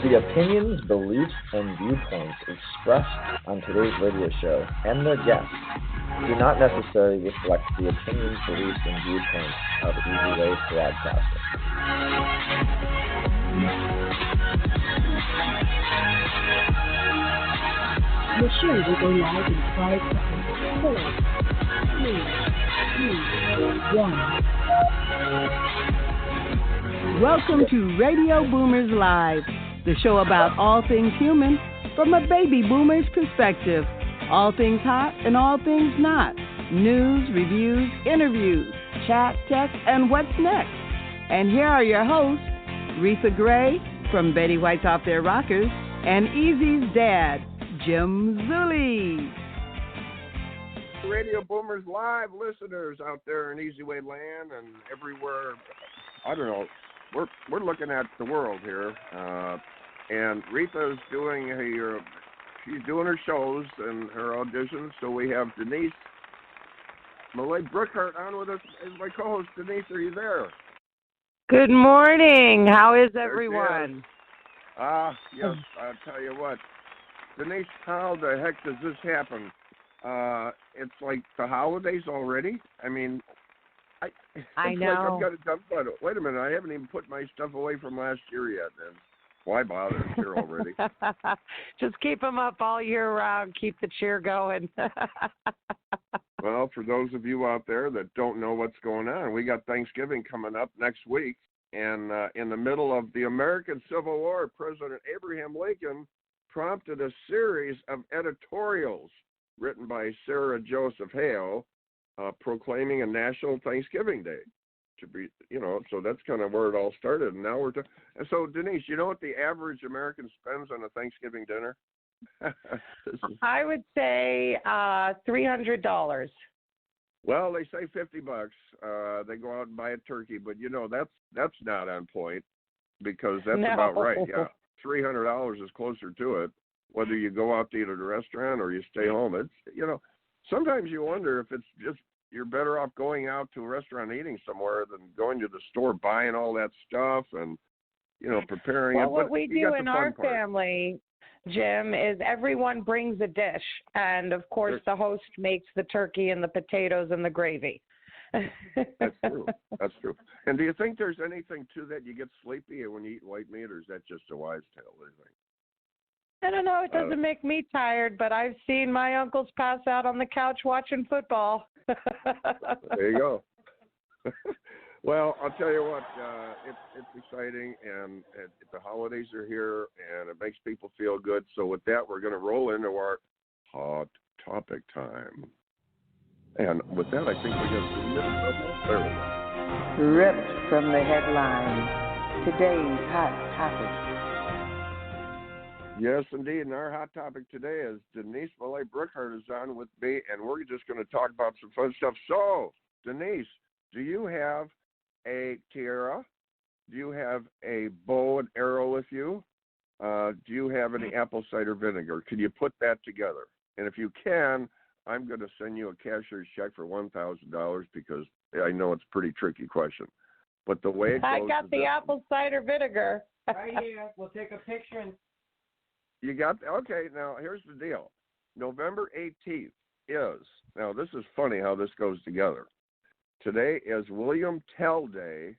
The opinions, beliefs, and viewpoints expressed on today's radio show and their guests do not necessarily reflect the opinions, beliefs, and viewpoints of Easy Way Broadcasting. The show will go live in 5 seconds. 4, 3, 2, 1. Welcome to Radio Boomers Live, the show about all things human from a baby boomer's perspective. All things hot and all things not. News, reviews, interviews, chat, tech, and what's next. And here are your hosts, Reatha Gray from Betty White's Off Their Rockers and Easy's dad, Jim Zuley. Radio Boomers Live listeners out there in Easy Way Land and everywhere. I don't know. We're looking at the world here, and Reatha's doing she's doing her shows and her auditions. So we have Denise Maselli Brookhart on with us as my co-host. Denise, are you there? Good morning. How is everyone? Yes. I'll tell you what, Denise, how the heck does this happen? It's like the holidays already. I mean, I know. Like I've got to dump on it. Wait a minute, I haven't even put my stuff away from last year yet. And why bother? It's here already. Just keep them up all year round. Keep the cheer going. Well, for those of you out there that don't know what's going on, we got Thanksgiving coming up next week. And in the middle of the American Civil War, President Abraham Lincoln prompted a series of editorials written by Sarah Joseph Hale, proclaiming a national Thanksgiving Day to be, so that's kind of where it all started. And now and so Denise, you know what the average American spends on a Thanksgiving dinner? I would say $300. Well, they say $50. They go out and buy a turkey, but that's not on point because that's about right. Yeah, $300 is closer to it. Whether you go out to eat at a restaurant or you stay home, it's sometimes you wonder if it's just you're better off going out to a restaurant eating somewhere than going to the store buying all that stuff and preparing it. Well, what we do in our family, Jim, is everyone brings a dish, and of course the host makes the turkey and the potatoes and the gravy. That's true. That's true. And do you think there's anything to that? You get sleepy when you eat white meat, or is that just a wise tale? What do you think? I don't know. It doesn't make me tired, but I've seen my uncles pass out on the couch watching football. There you go. Well, I'll tell you what, it's exciting, and the holidays are here, and it makes people feel good. So with that, we're going to roll into our hot topic time. And with that, I think we got some there we go. Ripped from the headlines, today's hot topic. Yes, indeed. And our hot topic today is Denise Maselli Brookhart is on with me, and we're just going to talk about some fun stuff. So, Denise, do you have a tiara? Do you have a bow and arrow with you? Do you have any apple cider vinegar? Can you put that together? And if you can, I'm going to send you a cashier's check for $1,000 because I know it's a pretty tricky question. But the way it goes, I got the apple cider vinegar. Right here. We'll take a picture and. You got, okay, now here's the deal. November 18th is, now this is funny how this goes together. Today is William Tell Day,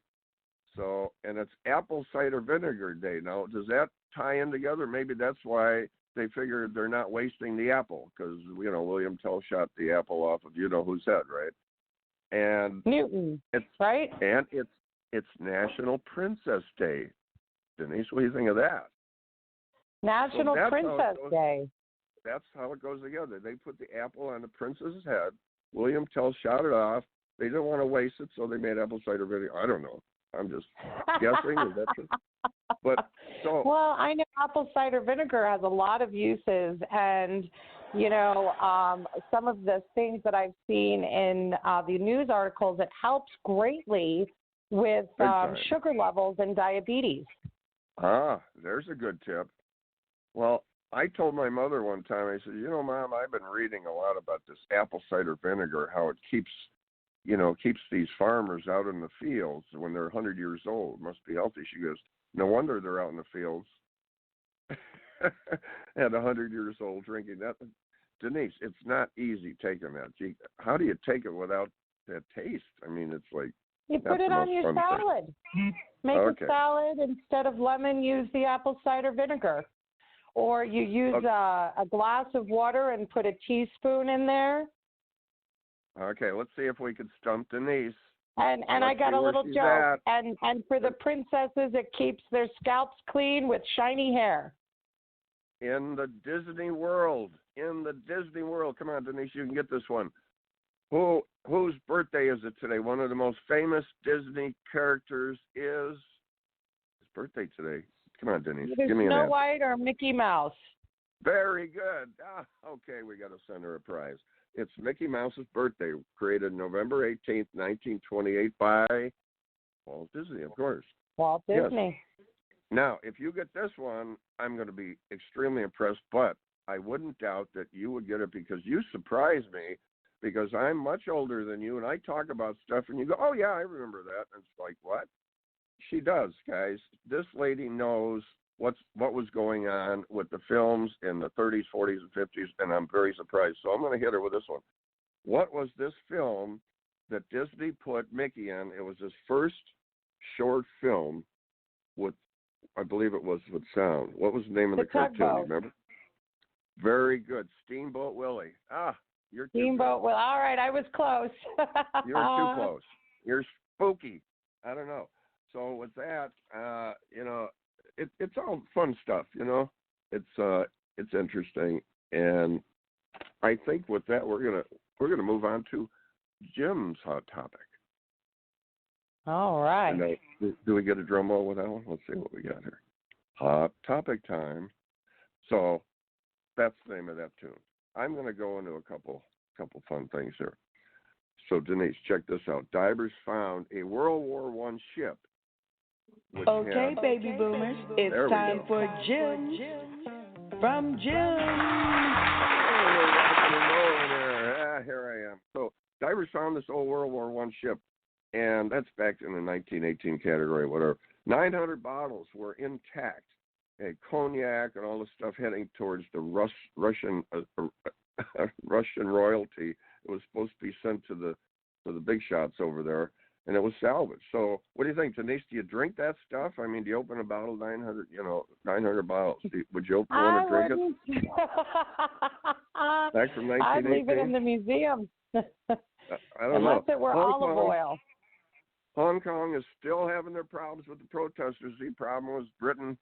so, and it's Apple Cider Vinegar Day. Now, does that tie in together? Maybe that's why they figured they're not wasting the apple, because, William Tell shot the apple off of whose head, right? And Newton, right? And it's National Princess Day. Denise, what do you think of that? National Princess Day. That's how it goes together. They put the apple on the princess's head. William Tell shot it off. They didn't want to waste it, so they made apple cider vinegar. I don't know. I'm just guessing. Is that true? But so. Well, I know apple cider vinegar has a lot of uses, and some of the things that I've seen in the news articles, it helps greatly with sugar levels and diabetes. There's a good tip. Well, I told my mother one time, I said, Mom, I've been reading a lot about this apple cider vinegar, how it keeps these farmers out in the fields when they're 100 years old. It must be healthy. She goes, no wonder they're out in the fields. at 100 years old drinking that. Denise, it's not easy taking that. Gee, how do you take it without that taste? I mean, it's like you put it on your salad. Make a salad. Instead of lemon, use the apple cider vinegar. Or you use a glass of water and put a teaspoon in there. Okay, let's see if we can stump Denise. And I got a little joke. And for the princesses, it keeps their scalps clean with shiny hair. In the Disney World. Come on, Denise, you can get this one. Whose birthday is it today? One of the most famous Disney characters is his birthday today. Come on, Denise. Either give me Snow an White or Mickey Mouse. Very good. Okay, we got to send her a prize. It's Mickey Mouse's birthday, created November 18th, 1928 by Walt Disney, of course. Walt Disney. Yes. Now, if you get this one, I'm going to be extremely impressed, but I wouldn't doubt that you would get it because you surprised me because I'm much older than you, and I talk about stuff, and you go, oh, yeah, I remember that. And it's like, what? She does, guys. This lady knows what was going on with the films in the 30s, 40s, and 50s, and I'm very surprised. So I'm going to hit her with this one. What was this film that Disney put Mickey in? It was his first short film with, I believe it was with sound. What was the name of the cartoon? Do you remember? Very good. Steamboat Willie. You're too Steamboat Willie. All right, I was close. You're too close. You're spooky. I don't know. So with that, it's all fun stuff, It's interesting, and I think with that we're gonna move on to Jim's hot topic. All right. Do we get a drum roll with that one? Let's see what we got here. Hot topic time. So that's the name of that tune. I'm gonna go into a couple fun things here. So Denise, check this out. Divers found a World War I ship. Okay, baby boomers, it's time for Jim from Jim. Here I am. So divers found this old World War I ship, and that's back in the 1918 category, whatever. 900 bottles were intact, and cognac and all this stuff heading towards the Russian royalty. It was supposed to be sent to the big shots over there. And it was salvaged. So, what do you think, Denise? Do you drink that stuff? I mean, do you open a bottle, 900 bottles? Would you want to drink it? Back from 1918? I'd leave it in the museum. I don't Unless know. it were olive oil. Hong Kong is still having their problems with the protesters. The problem was Britain,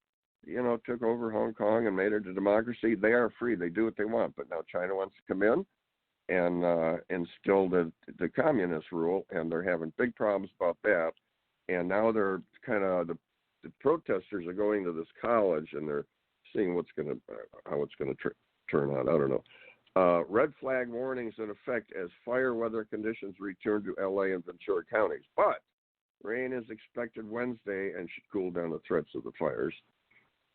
took over Hong Kong and made it a democracy. They are free. They do what they want. But now China wants to come in and instill the communist rule, and they're having big problems about that. And now they're kind of the protesters are going to this college, and they're seeing how it's going to turn out. I don't know. Red flag warnings in effect as fire weather conditions return to L.A. and Ventura counties, but rain is expected Wednesday and should cool down the threats of the fires.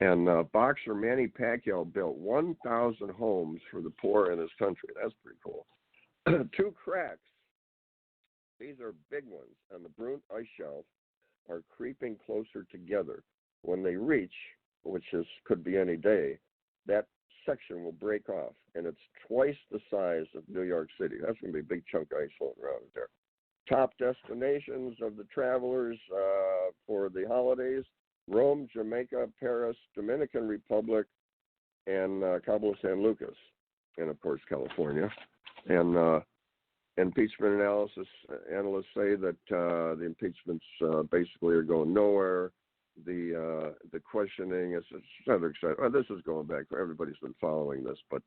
And boxer Manny Pacquiao built 1,000 homes for the poor in his country. That's pretty cool. 2 cracks, these are big ones, on the Brunt ice shelf are creeping closer together. When they reach, could be any day, that section will break off, and it's twice the size of New York City. That's going to be a big chunk of ice floating around there. Top destinations of the travelers for the holidays: Rome, Jamaica, Paris, Dominican Republic, and Cabo San Lucas, and of course California. And impeachment analysts say that the impeachments basically are going nowhere. The questioning is rather exciting. Well, this is going back. Everybody's been following this, but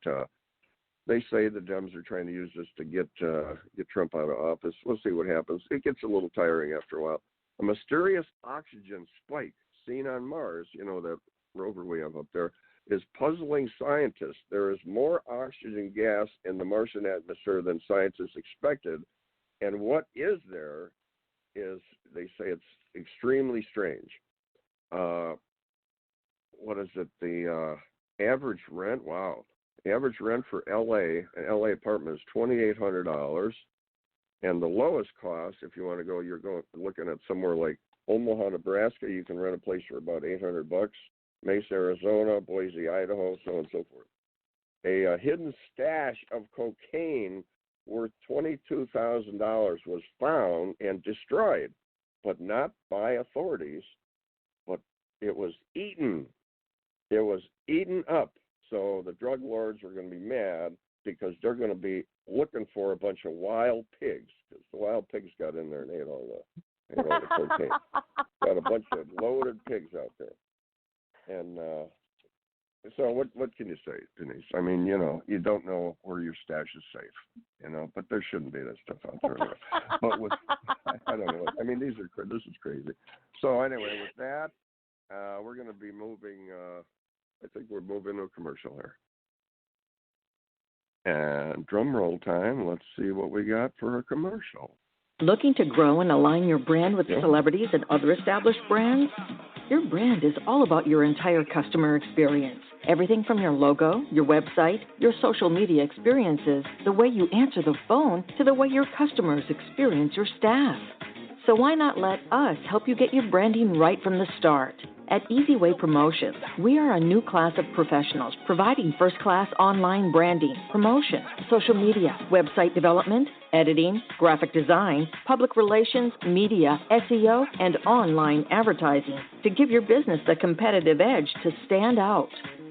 they say the Dems are trying to use this to get Trump out of office. We'll see what happens. It gets a little tiring after a while. A mysterious oxygen spike seen on Mars, that rover we have up there, is puzzling scientists. There is more oxygen gas in the Martian atmosphere than scientists expected. And what is there is, they say it's extremely strange. What is it? The average rent, wow. Average rent for an LA apartment is $2,800. And the lowest cost, if you want to go, looking at somewhere like Omaha, Nebraska, you can rent a place for about $800. Mesa, Arizona, Boise, Idaho, so on and so forth. A hidden stash of cocaine worth $22,000 was found and destroyed, but not by authorities, but it was eaten. It was eaten up. So the drug lords are going to be mad because they're going to be looking for a bunch of wild pigs, because the wild pigs got in there and ate all the cocaine. Got a bunch of loaded pigs out there. And so what can you say, Denise? I mean, you don't know where your stash is safe, but there shouldn't be that stuff out there. But I don't know. I mean, this is crazy. So anyway, with that, we're going to be moving. I think we're moving to a commercial here. And drum roll time. Let's see what we got for a commercial. Looking to grow and align your brand with celebrities and other established brands? Your brand is all about your entire customer experience. Everything from your logo, your website, your social media experiences, the way you answer the phone, to the way your customers experience your staff. So why not let us help you get your branding right from the start? At Easyway Promotions, we are a new class of professionals providing first-class online branding, promotion, social media, website development, editing, graphic design, public relations, media, SEO, and online advertising to give your business the competitive edge to stand out.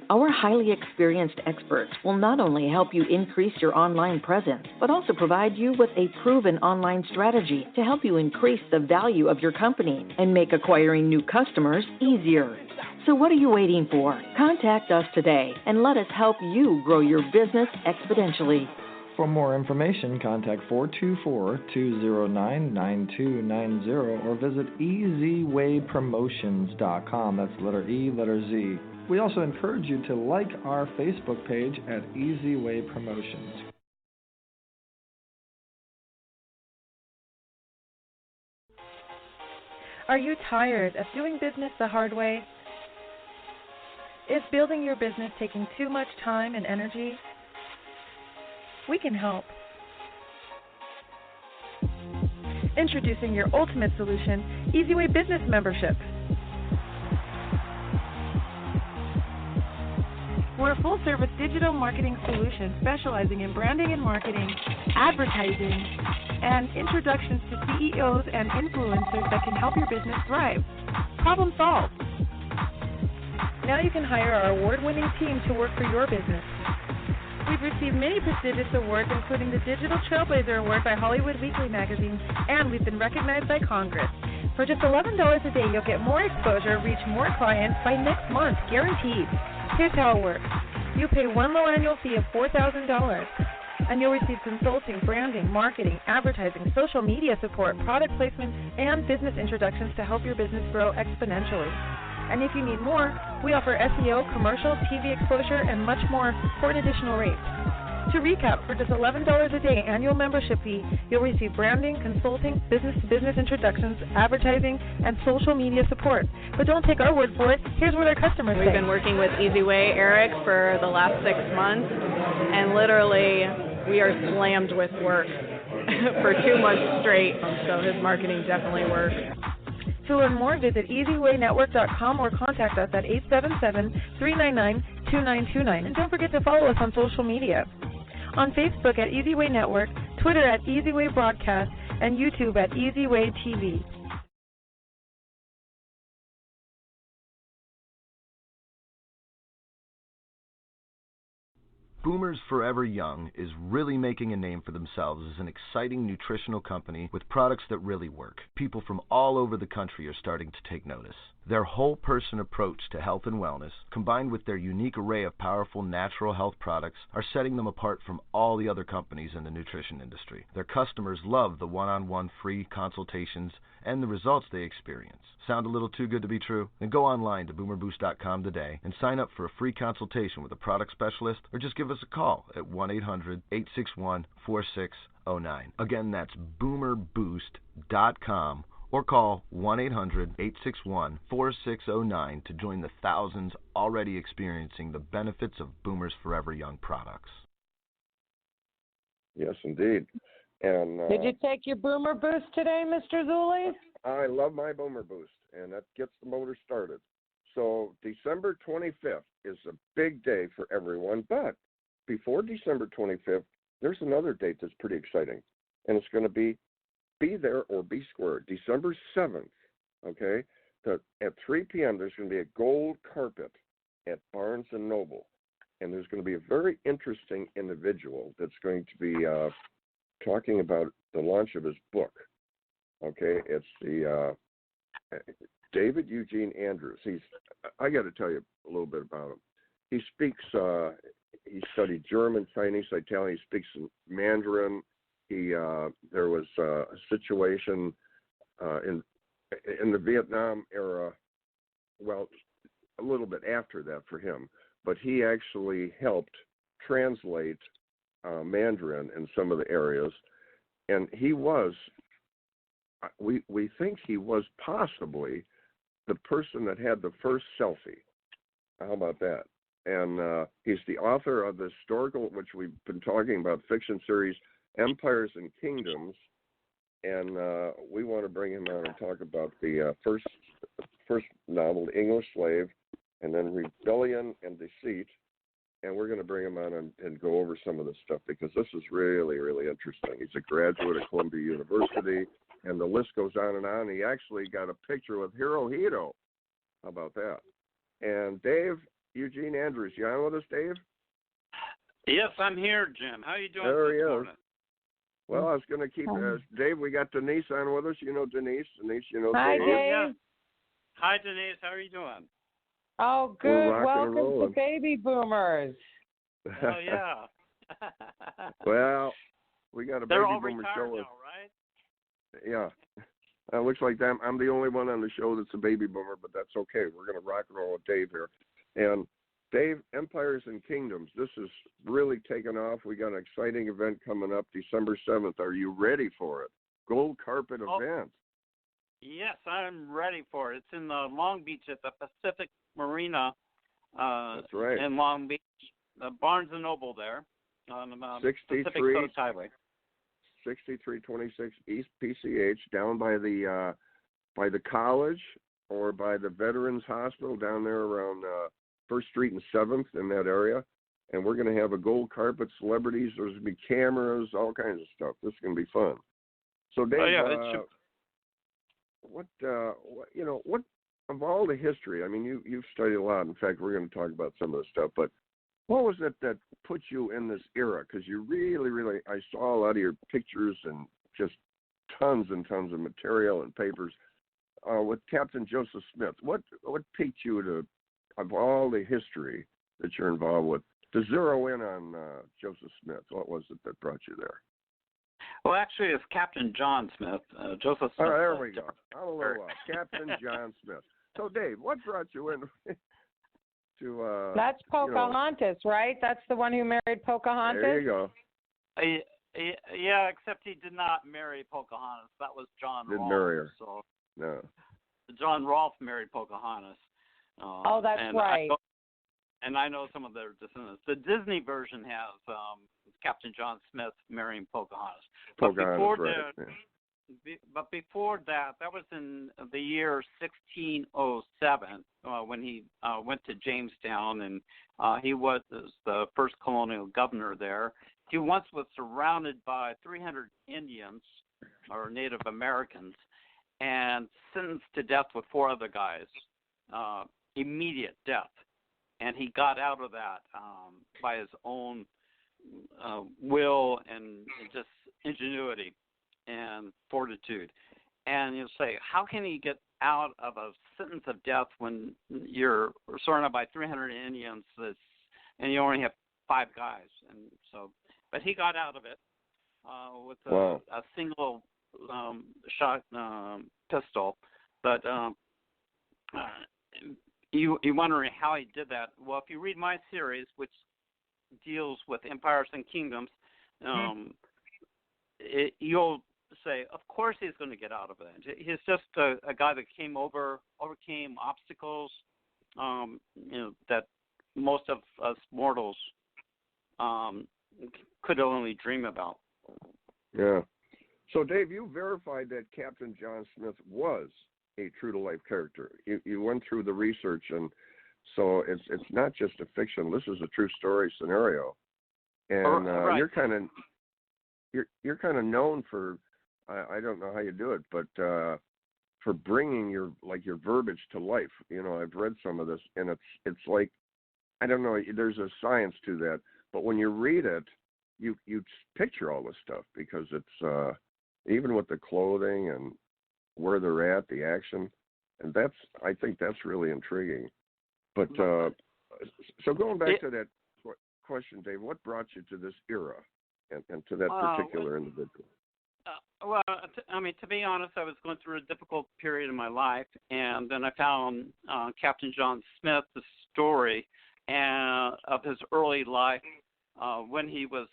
Our highly experienced experts will not only help you increase your online presence, but also provide you with a proven online strategy to help you increase the value of your company and make acquiring new customers easier. So what are you waiting for? Contact us today and let us help you grow your business exponentially. For more information, contact 424-209-9290 or visit easywaypromotions.com. That's letter E, letter Z. We also encourage you to like our Facebook page at Easyway Promotions. Are you tired of doing business the hard way? Is building your business taking too much time and energy? We can help. Introducing your ultimate solution, Easyway Business Membership. We're a full-service digital marketing solution specializing in branding and marketing, advertising, and introductions to CEOs and influencers that can help your business thrive. Problem solved. Now you can hire our award-winning team to work for your business. We've received many prestigious awards, including the Digital Trailblazer Award by Hollywood Weekly magazine, and we've been recognized by Congress. For just $11 a day, you'll get more exposure, reach more clients by next month, guaranteed. Here's how it works. You pay one low annual fee of $4,000, and you'll receive consulting, branding, marketing, advertising, social media support, product placement, and business introductions to help your business grow exponentially. And if you need more, we offer SEO, commercial, TV exposure, and much more for an additional rate. To recap, for just $11 a day annual membership fee, you'll receive branding, consulting, business-to-business introductions, advertising, and social media support. But don't take our word for it. Here's what our customers say. We've been working with Easyway, Eric, for the last 6 months, and literally we are slammed with work for 2 months straight, so his marketing definitely works. To learn more, visit easywaynetwork.com or contact us at 877-399-2929. And don't forget to follow us on social media. On Facebook at Easyway Network, Twitter at Easyway Broadcast, and YouTube at Easyway TV. Boomers Forever Young is really making a name for themselves as an exciting nutritional company with products that really work. People from all over the country are starting to take notice. Their whole-person approach to health and wellness, combined with their unique array of powerful natural health products, are setting them apart from all the other companies in the nutrition industry. Their customers love the one-on-one free consultations and the results they experience. Sound a little too good to be true? Then go online to boomerboost.com today and sign up for a free consultation with a product specialist, or just give us a call at 1-800-861-4609. Again, that's boomerboost.com, or call 1-800-861-4609 to join the thousands already experiencing the benefits of Boomers Forever Young products. Yes, indeed. And did you take your Boomer Boost today, Mr. Zuley? I love my Boomer Boost, and that gets the motor started. So December 25th is a big day for everyone. But before December 25th, there's another date that's pretty exciting. And it's going to be there or be square. December 7th, okay? At 3 p.m., there's going to be a gold carpet at Barnes & Noble. And there's going to be a very interesting individual that's going to be talking about the launch of his book. Okay, it's the David Eugene Andrews. I got to tell you a little bit about him. He speaks. He studied German, Chinese, Italian. He speaks Mandarin. There was a situation in the Vietnam era. Well, a little bit after that for him, but he actually helped translate Mandarin in some of the areas, and he was. We think he was possibly the person that had the first selfie. How about that? And he's the author of the historical, which we've been talking about, fiction series, Empires and Kingdoms. And we want to bring him on and talk about the first novel, The English Slave, and then Rebellion and Deceit. And we're going to bring him on and go over some of this stuff because this is really, really interesting. He's a graduate of Columbia University. And the list goes on and on. He actually got a picture with Hirohito. How about that? And Dave Eugene Andrews, you on with us, Dave? Yes, I'm here, Jim. How are you doing there this morning? Well, I was going to keep Dave, we got Denise on with us. You know Denise. Denise, you know Hi, Dave. Dave. Yeah. Hi, Denise. How are you doing? Oh, good. Welcome to Baby Boomers. Oh, yeah. Well, we got a They're Baby all Boomer retired show. now, right? Yeah. Looks like I'm the only one on the show that's a baby boomer, but that's okay. We're going to rock and roll with Dave here. And Dave, Empires and Kingdoms, this is really taken off. We got an exciting event coming up December 7th. Are you ready for it? Gold carpet event. Yes, I'm ready for it. It's in Long Beach at the Pacific Marina. That's right. In Long Beach, the Barnes & Noble there on the Pacific Coast Highway. 6326 East PCH, down by the college or by the Veterans Hospital down there around 1st Street and 7th in that area. And we're going to have a gold carpet, celebrities. There's going to be cameras, all kinds of stuff. This is going to be fun. So, Dave, what of all the history? I mean, you've studied a lot. In fact, we're going to talk about some of the stuff, but what was it that put you in this era? Because you really, really, I saw a lot of your pictures and just tons and tons of material and papers with Captain Joseph Smith. What piqued you to, of all the history that you're involved with, to zero in on Joseph Smith? What was it that brought you there? Well, actually, it's Captain John Smith. Joseph Smith. Oh, there we go. I'm a little off. Captain John Smith. So, Dave, what brought you in? That's Pocahontas, right? That's the one who married Pocahontas? There you go. Yeah, except he did not marry Pocahontas. That was John Rolfe. Didn't marry her. So no. John Rolfe married Pocahontas. That's right. I know some of their descendants. The Disney version has Captain John Smith marrying Pocahontas. But before that, that was in the year 1607 when he went to Jamestown, and he was the first colonial governor there. He once was surrounded by 300 Indians or Native Americans and sentenced to death with 4 other guys, immediate death. And he got out of that by his own will and just ingenuity and fortitude. And you'll say, how can he get out of a sentence of death when you're surrounded by 300 Indians and you only have 5 guys? And so, but he got out of it with a single shot pistol. But you're wondering how he did that. Well, if you read my series, which deals with Empires and Kingdoms, you'll say, of course he's going to get out of it. He's just a guy that overcame obstacles, that most of us mortals could only dream about. Yeah. So, Dave, you verified that Captain John Smith was a true to life character. You went through the research, and so it's not just a fiction. This is a true story scenario, and right. you're kind of known for I don't know how you do it, but for bringing your verbiage to life. You know, I've read some of this, and it's like, I don't know, there's a science to that, but when you read it, you picture all this stuff, because it's even with the clothing and where they're at, the action, and I think that's really intriguing. But so going back to that question, Dave, what brought you to this era and to that particular individual? Well, I mean, to be honest, I was going through a difficult period in my life, and then I found Captain John Smith's story of his early life when he was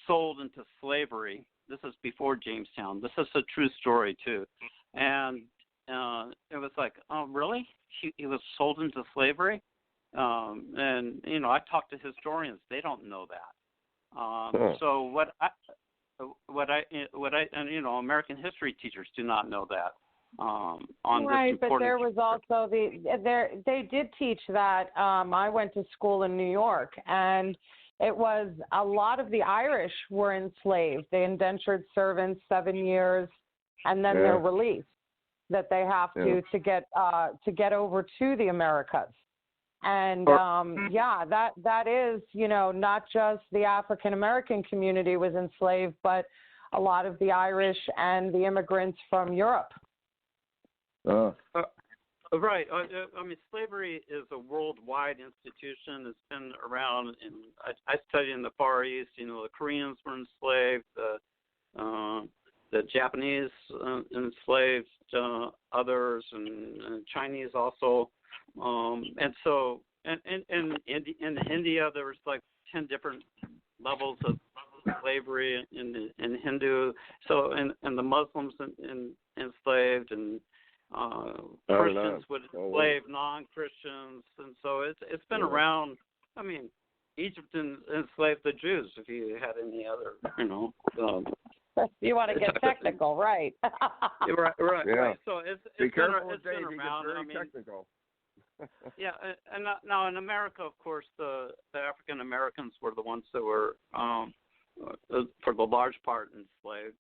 sold into slavery. This is before Jamestown. This is a true story, too. And it was like, oh, really? He was sold into slavery? And, you know, I talked to historians. They don't know that. So what I and you know, American history teachers do not know that. On right, this but there was also they did teach that. I went to school in New York, and it was a lot of the Irish were enslaved. They indentured servants 7 years, and then they're released. That they have to get over to the Americas. And that is, you know, not just the African American community was enslaved, but a lot of the Irish and the immigrants from Europe. Right. I mean, slavery is a worldwide institution. It's been around. I studied in the Far East. You know, the Koreans were enslaved. The Japanese enslaved others, and Chinese also. And so, in India, there was like 10 different levels of slavery in Hindu. So, and the Muslims enslaved, and Christians would enslave non-Christians, and so it's been around. I mean, Egypt enslaved the Jews. If you had any other, you know. You want to get technical, right? Right. So it's Be careful, been Dave, around. very technical. Yeah, and now in America, of course, the African Americans were the ones that were, for the large part, enslaved.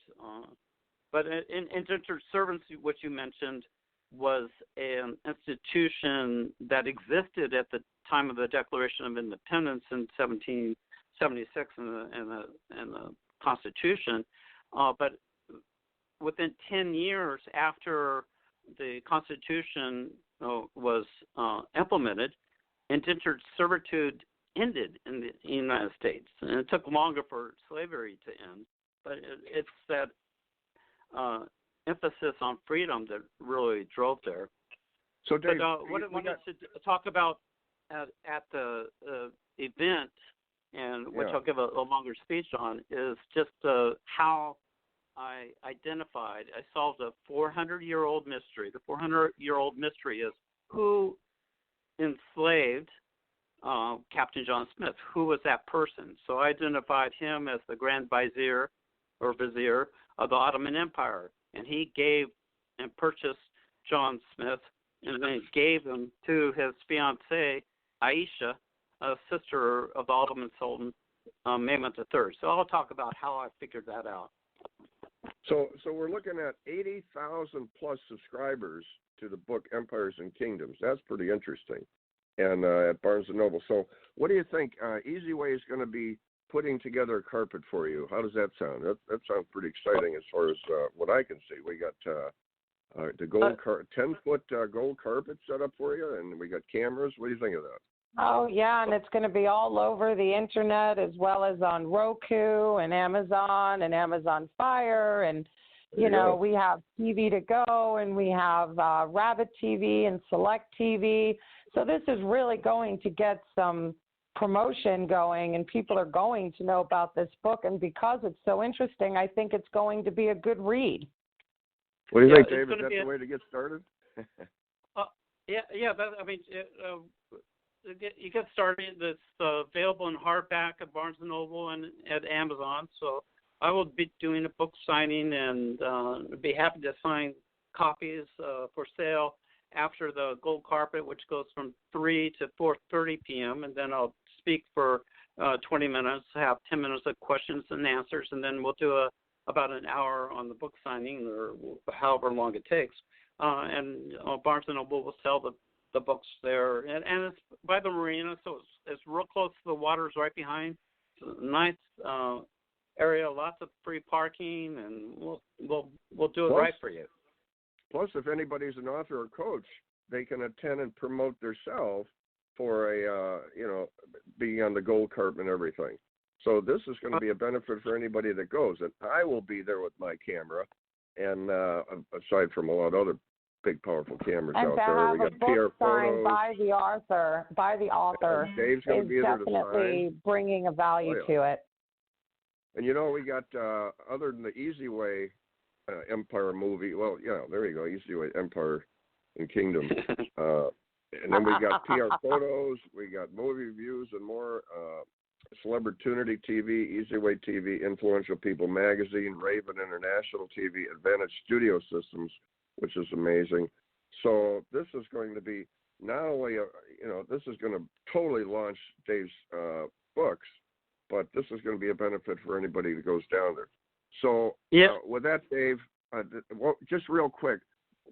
But indentured servants, what you mentioned, was an institution that existed at the time of the Declaration of Independence in 1776 in the Constitution. But within 10 years after the Constitution was implemented, indentured servitude ended in the United States. And it took longer for slavery to end, but it's that emphasis on freedom that really drove there. So, Dave, what I wanted to talk about at the event, and which I'll give a longer speech on, is just how I solved a 400-year-old mystery. The 400-year-old mystery is who enslaved Captain John Smith. Who was that person? So I identified him as the Grand Vizier of the Ottoman Empire, and he gave and purchased John Smith, and then gave him to his fiancée, Aisha, a sister of the Ottoman Sultan, Mehmed III. So I'll talk about how I figured that out. So we're looking at 80,000 plus subscribers to the book Empires and Kingdoms. That's pretty interesting, and at Barnes & Noble. So what do you think? Easy Way is going to be putting together a carpet for you. How does that sound? That sounds pretty exciting as far as what I can see. We got the gold 10-foot gold carpet set up for you, and we got cameras. What do you think of that? Oh, yeah, and it's going to be all over the Internet as well as on Roku and Amazon Fire, and, you know, we have TV to go, and we have Rabbit TV and Select TV. So this is really going to get some promotion going, and people are going to know about this book, and because it's so interesting, I think it's going to be a good read. What do you think, Dave? Is that the way to get started? You get started. It's available in hardback at Barnes & Noble and at Amazon. So I will be doing a book signing, and be happy to sign copies for sale after the gold carpet, which goes from 3 to 4:30 p.m., and then I'll speak for 20 minutes, have 10 minutes of questions and answers, and then we'll do about an hour on the book signing or however long it takes. And Barnes & Noble will sell the books there. And it's by the marina, so it's real close to the water's right behind. It's a nice area, lots of free parking, and we'll do it right for you. Plus, if anybody's an author or coach, they can attend and promote themselves for being on the gold carpet and everything. So this is going to be a benefit for anybody that goes. And I will be there with my camera, and aside from a lot of other big, powerful cameras out there, we got PR photos by the author. Dave's going to be there to definitely sign. Bringing a value to it. And we got other than the Easy Way Empire movie. Well, there you go, Easy Way Empire and Kingdom. And then we got PR photos, we got movie reviews and more. Celebrity TV, Easy Way TV, Influential People Magazine, Raven International TV, Advantage Studio Systems, which is amazing. So this is going to be not only this is going to totally launch Dave's books, but this is going to be a benefit for anybody that goes down there. So with that, Dave, just real quick,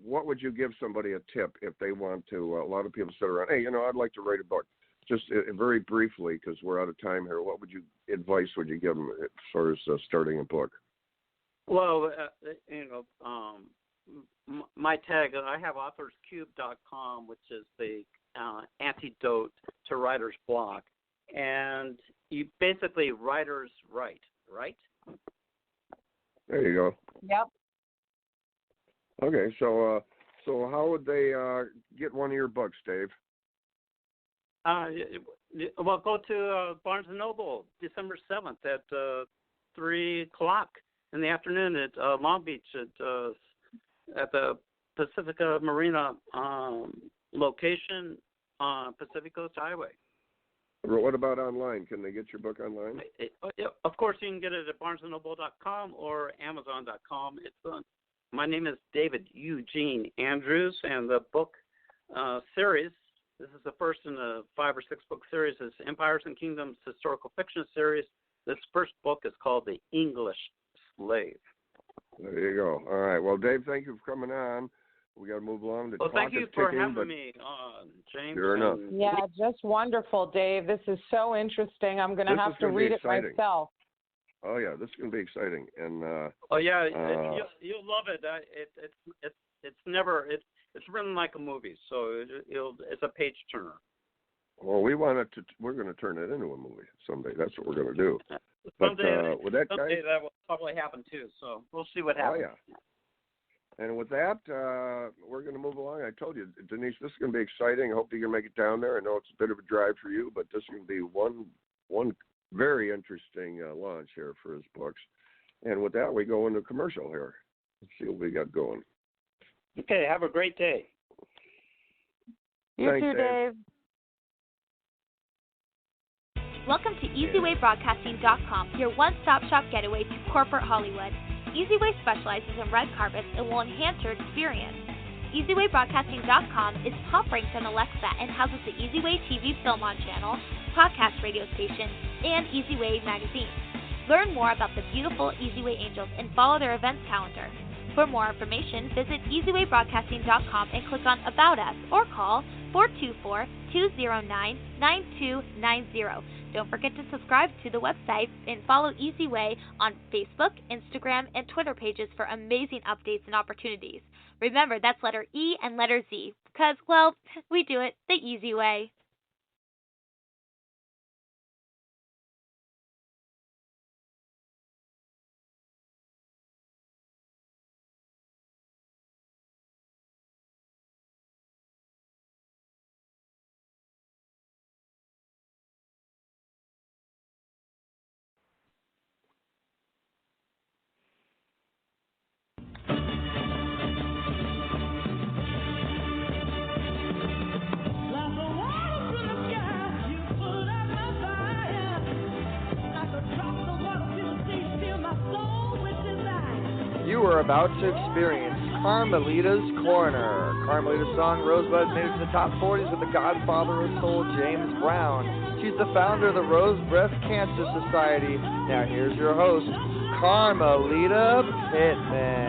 what would you give somebody a tip if they want to? A lot of people sit around, hey, I'd like to write a book. Just very briefly, because we're out of time here, what advice would you give them as far as starting a book? Well, my tag, I have authorscube.com, which is the antidote to writer's block. And you basically, writers write, right? There you go. Yep. Okay, so how would they get one of your books, Dave? Well, go to Barnes & Noble, December 7th at 3 o'clock in the afternoon at Long Beach at the Pacifica Marina location on Pacific Coast Highway. What about online? Can they get your book online? Of course, you can get it at barnesandnoble.com or amazon.com. My name is David Eugene Andrews, and the book series, this is the first in a 5 or 6 book series, is Empires and Kingdoms Historical Fiction Series. This first book is called The English Slave. There you go. All right. Well, Dave, thank you for coming on. We got to move along. The clock thank you is for ticking, having me, James. Sure enough. Yeah, just wonderful, Dave. This is so interesting. I'm going to have to read it myself. Oh yeah, this is going to be exciting. And you'll love it. It's written like a movie, so it's a page turner. Well, we're going to turn it into a movie someday. That's what we're going to do. Someday guys, that will probably happen too. So we'll see what happens. Oh yeah. And with that, we're going to move along. I told you, Denise, this is going to be exciting. I hope you can make it down there. I know it's a bit of a drive for you, but this is going to be one very interesting launch here for his books. And with that, we go into commercial here. Let's see what we got going. Okay, have a great day. You too, Dave. Welcome to EasyWayBroadcasting.com, your one-stop shop getaway to corporate Hollywood. EasyWay specializes in red carpets and will enhance your experience. EasyWayBroadcasting.com is top ranked on Alexa and houses the EasyWay TV Film On channel, podcast radio station, and EasyWay magazine. Learn more about the beautiful EasyWay Angels and follow their events calendar. For more information, visit EasyWayBroadcasting.com and click on About Us or call 424-209-9290. Don't forget to subscribe to the website and follow EasyWay on Facebook, Instagram, and Twitter pages for amazing updates and opportunities. Remember, that's letter E and letter Z, because, well, we do it the easy way. You are about to experience Carmelita's Corner. Carmelita's song Rosebud made it to the top 40s with the godfather of soul, James Brown. She's the founder of the Rose Breast Cancer Society. Now here's your host, Carmelita Pittman.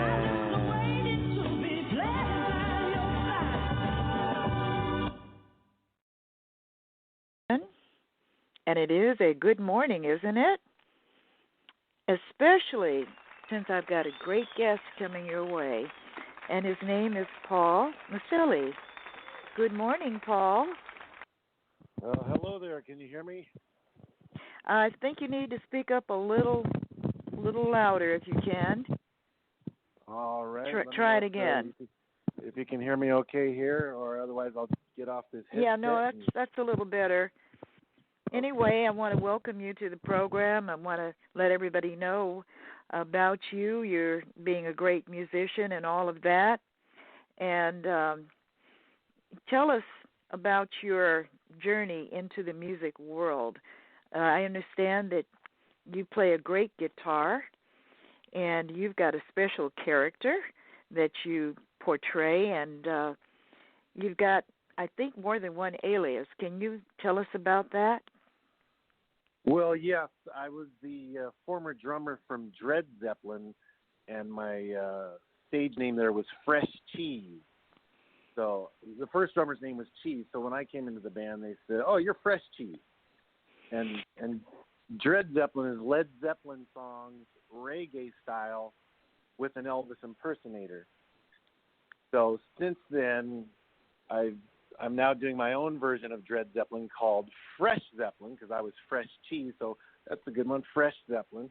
And it is a good morning, isn't it? Especially since I've got a great guest coming your way, and his name is Paul Maselli. Good morning, Paul. Hello there. Can you hear me? I think you need to speak up a little louder if you can. All right. Try it again. If you can hear me okay here, or otherwise I'll get off this headset. Yeah, no, that's a little better. Anyway, I want to welcome you to the program. I want to let everybody know about you. You're being a great musician and all of that. And tell us about your journey into the music world. I understand that you play a great guitar, and you've got a special character that you portray, and you've got, I think, more than one alias. Can you tell us about that? Well, yes. I was the former drummer from Dred Zeppelin, and my stage name there was Fresh Cheese. So the first drummer's name was Cheese. So when I came into the band, they said, "Oh, you're Fresh Cheese." And Dred Zeppelin is Led Zeppelin songs, reggae style, with an Elvis impersonator. So since then, I'm now doing my own version of Dred Zeppelin called Fresh Zeppelin, because I was Fresh Cheese, so that's a good one, Fresh Zeppelin.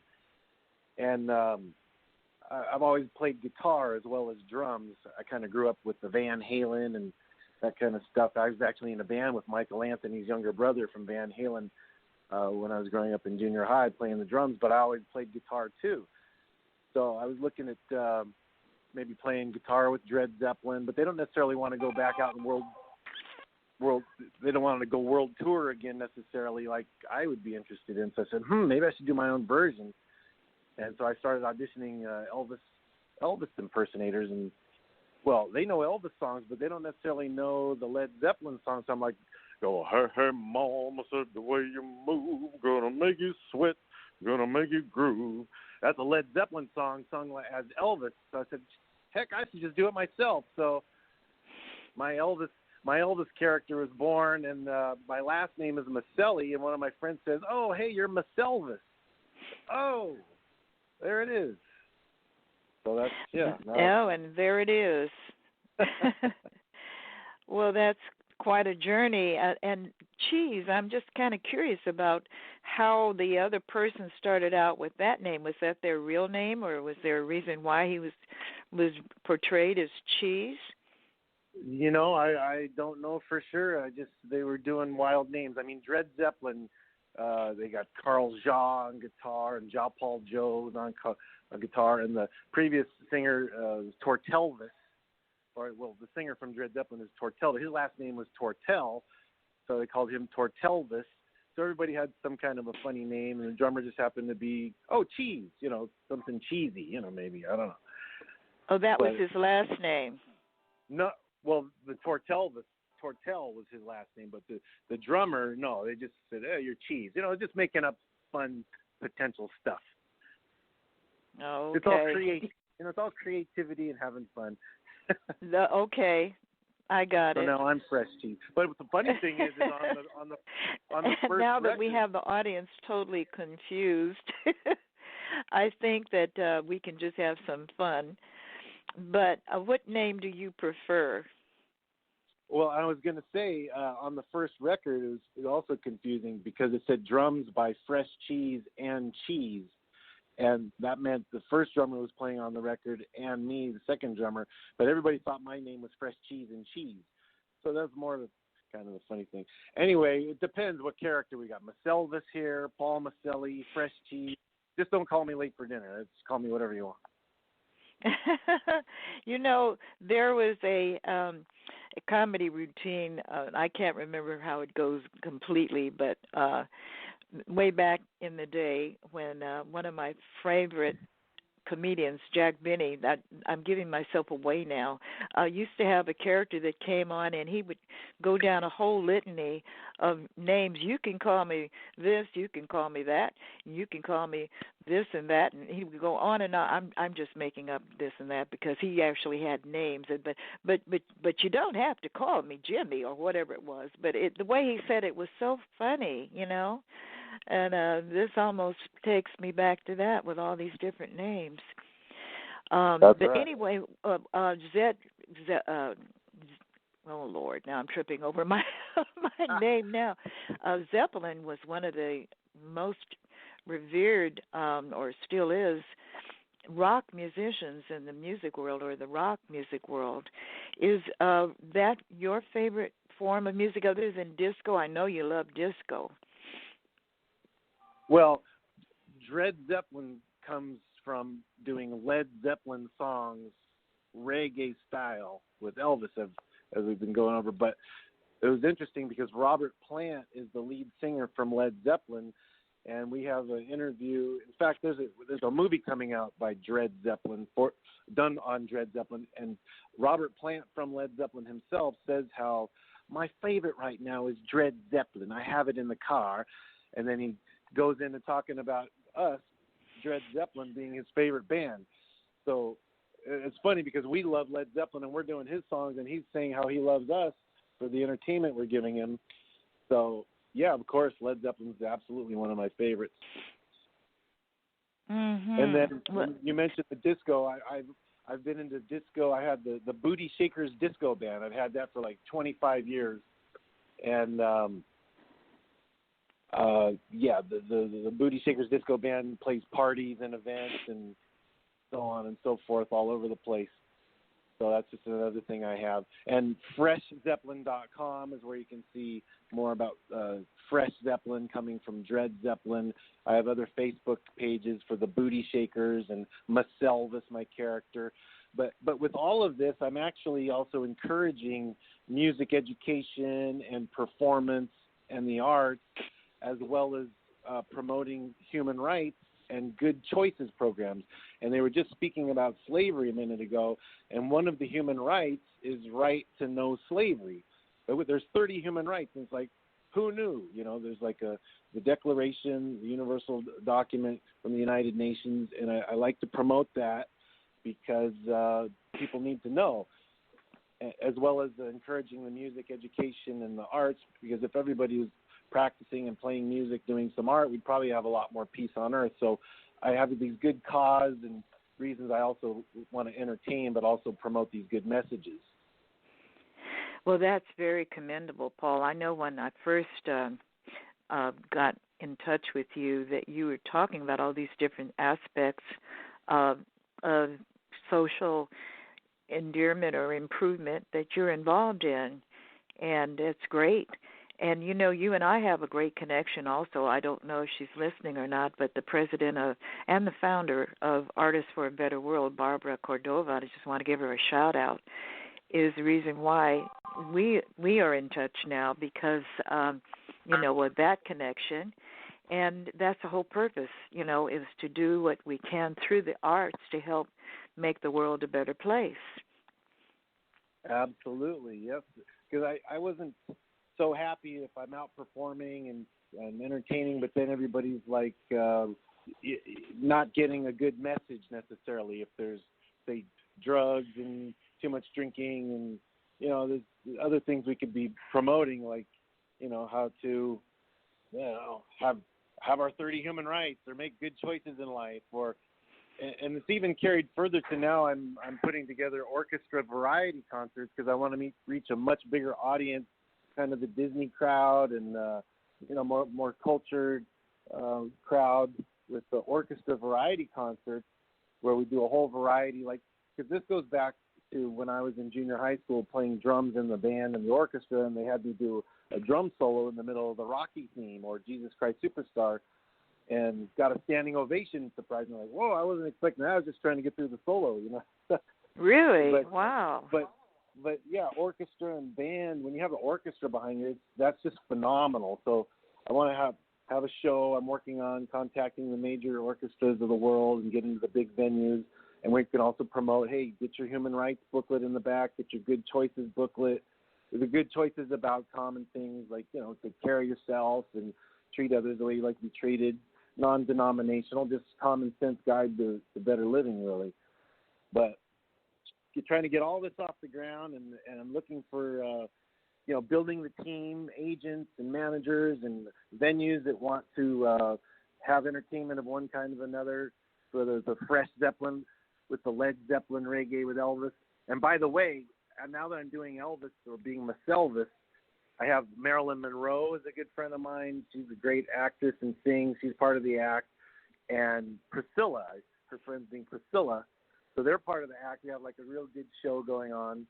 And I've always played guitar as well as drums. I kind of grew up with the Van Halen and that kind of stuff. I was actually in a band with Michael Anthony's younger brother from Van Halen when I was growing up in junior high playing the drums, but I always played guitar too. So I was looking at maybe playing guitar with Dred Zeppelin, but they don't necessarily want to go back out in world. They don't want to go world tour again necessarily like I would be interested in. So I said, maybe I should do my own version. And so I started auditioning Elvis impersonators. And, well, they know Elvis songs, but they don't necessarily know the Led Zeppelin songs. So I'm like, go, hey, mama said the way you move, gonna make you sweat, gonna make you groove. That's a Led Zeppelin song sung as Elvis. So I said, heck, I should just do it myself. So my Elvis character was born, and my last name is Maselli, and one of my friends says, "Oh, hey, you're Maselvis." Oh, there it is. So that's, yeah. Oh, and there it is. Well, that's quite a journey. And Cheese, I'm just kind of curious about how the other person started out with that name. Was that their real name, or was there a reason why he was portrayed as Cheese? You know, I don't know for sure. They were doing wild names. I mean, Dred Zeppelin, they got Carl Jha on guitar and Jean-Paul Joe on guitar, and the previous singer was Tortelvis, the singer from Dred Zeppelin is Tortel. His last name was Tortel, so they called him Tortelvis. So everybody had some kind of a funny name, and the drummer just happened to be, Cheese, something cheesy, maybe, I don't know. Oh, that was his last name. No. Well, the Tortel was his last name, but the drummer, no, they just said, "Hey, you're Cheese." Just making up fun potential stuff. Oh, okay. It's all it's all creativity and having fun. Okay, I got it. So now I'm Fresh Cheese. But the funny thing is on the first now that record, we have the audience totally confused, I think that we can just have some fun. But what name do you prefer? Well, I was going to say on the first record, it was also confusing because it said drums by Fresh Cheese and Cheese. And that meant the first drummer was playing on the record and me, the second drummer. But everybody thought my name was Fresh Cheese and Cheese. So that's more of kind of a funny thing. Anyway, it depends what character we got. Maselvis here, Paul Maselli, Fresh Cheese. Just don't call me late for dinner. Just call me whatever you want. There was a comedy routine. I can't remember how it goes completely, but way back in the day when one of my favorite comedians, Jack Benny, that I'm giving myself away now, used to have a character that came on, and he would go down a whole litany of names. You can call me this, you can call me that, you can call me this and that, and he would go on and on. I'm just making up this and that because he actually had names, but you don't have to call me Jimmy or whatever it was. But the way he said it was so funny, you know. And this almost takes me back to that with all these different names. But right. Anyway, oh Lord, now I'm tripping over my my name now. Zeppelin was one of the most revered, or still is, rock musicians in the music world, or the rock music world. Is that your favorite form of music other than disco? I know you love disco. Well, Dred Zeppelin comes from doing Led Zeppelin songs, reggae style, with Elvis, as we've been going over. But it was interesting because Robert Plant is the lead singer from Led Zeppelin, and we have an interview. In fact, there's a movie coming out by Dred Zeppelin, done on Dred Zeppelin, and Robert Plant from Led Zeppelin himself says how my favorite right now is Dred Zeppelin. I have it in the car, and then he goes into talking about us, Dred Zeppelin being his favorite band. So it's funny because we love Led Zeppelin and we're doing his songs, and he's saying how he loves us for the entertainment we're giving him. So yeah, of course, Led Zeppelin's absolutely one of my favorites. Mm-hmm. And then you mentioned the disco. I've been into disco. I had the Booty Shakers disco band. I've had that for like 25 years, and the Booty Shakers disco band plays parties and events and so on and so forth all over the place. So that's just another thing I have. And freshzeppelin.com is where you can see more about Fresh Zeppelin coming from Dred Zeppelin. I have other Facebook pages for the Booty Shakers and Maselli, my character. But with all of this, I'm actually also encouraging music education and performance and the arts, as well as promoting human rights and good choices programs. And they were just speaking about slavery a minute ago, and one of the human rights is right to no slavery. But there's 30 human rights, and it's like, who knew? You know, there's like the Declaration, the Universal Document from the United Nations, and I like to promote that because people need to know, as well as encouraging the music education and the arts, because if everybody was practicing and playing music, doing some art, we'd probably have a lot more peace on earth. So I have these good cause and reasons I also want to entertain, but also promote these good messages. Well, that's very commendable, Paul. I know when I first got in touch with you that you were talking about all these different aspects of social endearment or improvement that you're involved in, and it's great. And, you know, you and I have a great connection also. I don't know if she's listening or not, but the president and the founder of Artists for a Better World, Barbara Cordova, I just want to give her a shout-out, is the reason why we are in touch now because, you know, with that connection. And that's the whole purpose, you know, is to do what we can through the arts to help make the world a better place. Absolutely, yes. Because I wasn't so happy if I'm out performing and entertaining, but then everybody's like not getting a good message necessarily. If there's, say, drugs and too much drinking, and you know, there's other things we could be promoting, like, you know, how to, you know, have our 30 human rights or make good choices in life, or and it's even carried further to now. I'm putting together orchestra variety concerts because I want to reach a much bigger audience, kind of the Disney crowd and you know, more cultured crowd with the orchestra variety concerts where we do a whole variety, like, because this goes back to when I was in junior high school playing drums in the band and the orchestra, and they had me do a drum solo in the middle of the Rocky theme or Jesus Christ Superstar, and got a standing ovation, surprisingly. Like, whoa, I wasn't expecting that. I was just trying to get through the solo, you know. Really? Wow. But yeah, orchestra and band, when you have an orchestra behind you, that's just phenomenal. So I want to have a show. I'm working on contacting the major orchestras of the world and getting to the big venues. And we can also promote, hey, get your human rights booklet in the back, get your good choices booklet. The good choices about common things like, take care of yourself and treat others the way you like to be treated. Non-denominational, just common sense guide to better living, really. But you're trying to get all this off the ground, and I'm looking for, building the team, agents and managers and venues that want to have entertainment of one kind or another, whether it's a Fresh Zeppelin with the Led Zeppelin reggae with Elvis. And by the way, now that I'm doing Elvis or being Maselli, I have Marilyn Monroe is a good friend of mine. She's a great actress and sings. She's part of the act. And Priscilla, her friend's being Priscilla. So they're part of the act. We have like a real good show going on.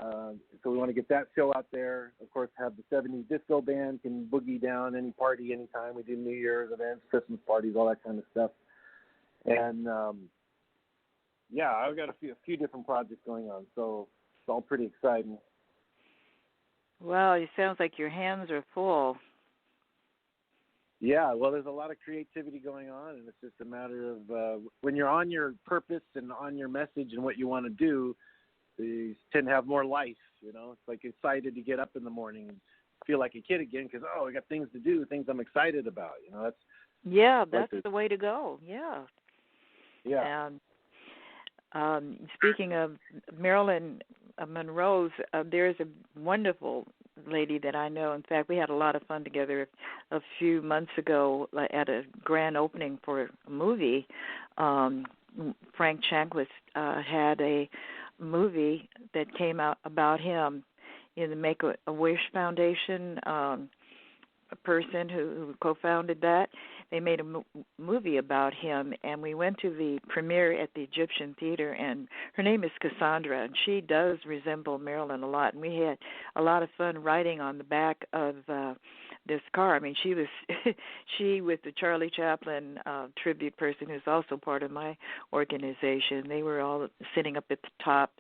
So we want to get that show out there. Of course, have the 70s disco band can boogie down any party, anytime. We do New Year's events, Christmas parties, all that kind of stuff. And, I've got a few different projects going on. So it's all pretty exciting. Well, it sounds like your hands are full. Yeah, well, there's a lot of creativity going on, and it's just a matter of when you're on your purpose and on your message and what you want to do, you tend to have more life, It's like excited to get up in the morning and feel like a kid again because, I got things to do, things I'm excited about, That's the way to go, yeah. Yeah. And speaking of Marilyn Monroe's, there's a wonderful lady that I know. In fact, we had a lot of fun together a few months ago at a grand opening for a movie. Frank Shankless had a movie that came out about him in the Make-A-Wish Foundation, a person who co-founded that. They made a movie about him, and we went to the premiere at the Egyptian Theater, and her name is Cassandra, and she does resemble Marilyn a lot, and we had a lot of fun riding on the back of this car. I mean, she was she with the Charlie Chaplin tribute person who's also part of my organization. They were all sitting up at the top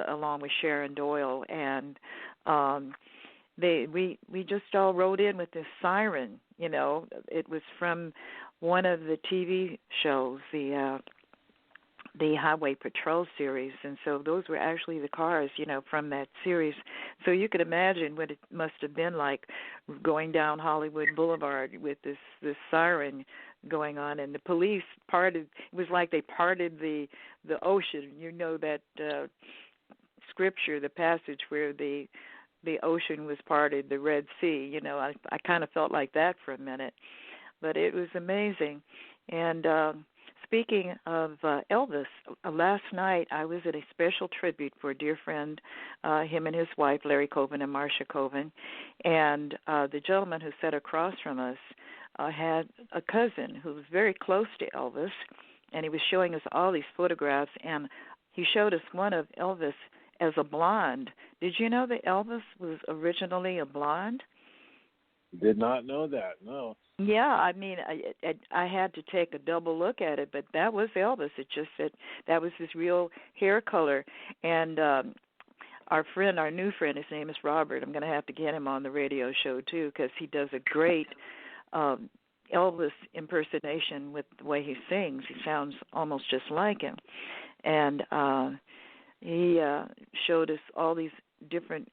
along with Sharon Doyle, and we just all rode in with this siren. It was from one of the TV shows, the Highway Patrol series, and so those were actually the cars, from that series. So you could imagine what it must have been like going down Hollywood Boulevard with this siren going on, and the police parted. It was like they parted the ocean. That scripture, the passage where the ocean was parted, the Red Sea. I kind of felt like that for a minute, but it was amazing. And speaking of Elvis, last night I was at a special tribute for a dear friend, him and his wife, Larry Coven and Marcia Coven, and the gentleman who sat across from us had a cousin who was very close to Elvis, and he was showing us all these photographs, and he showed us one of Elvis as a blonde. Did you know that Elvis was originally a blonde? Did not know that, no. Yeah, I mean, I had to take a double look at it, but that was Elvis. It just that was his real hair color. And our new friend, his name is Robert. I'm going to have to get him on the radio show, too, because he does a great Elvis impersonation with the way he sings. He sounds almost just like him. And he showed us all these different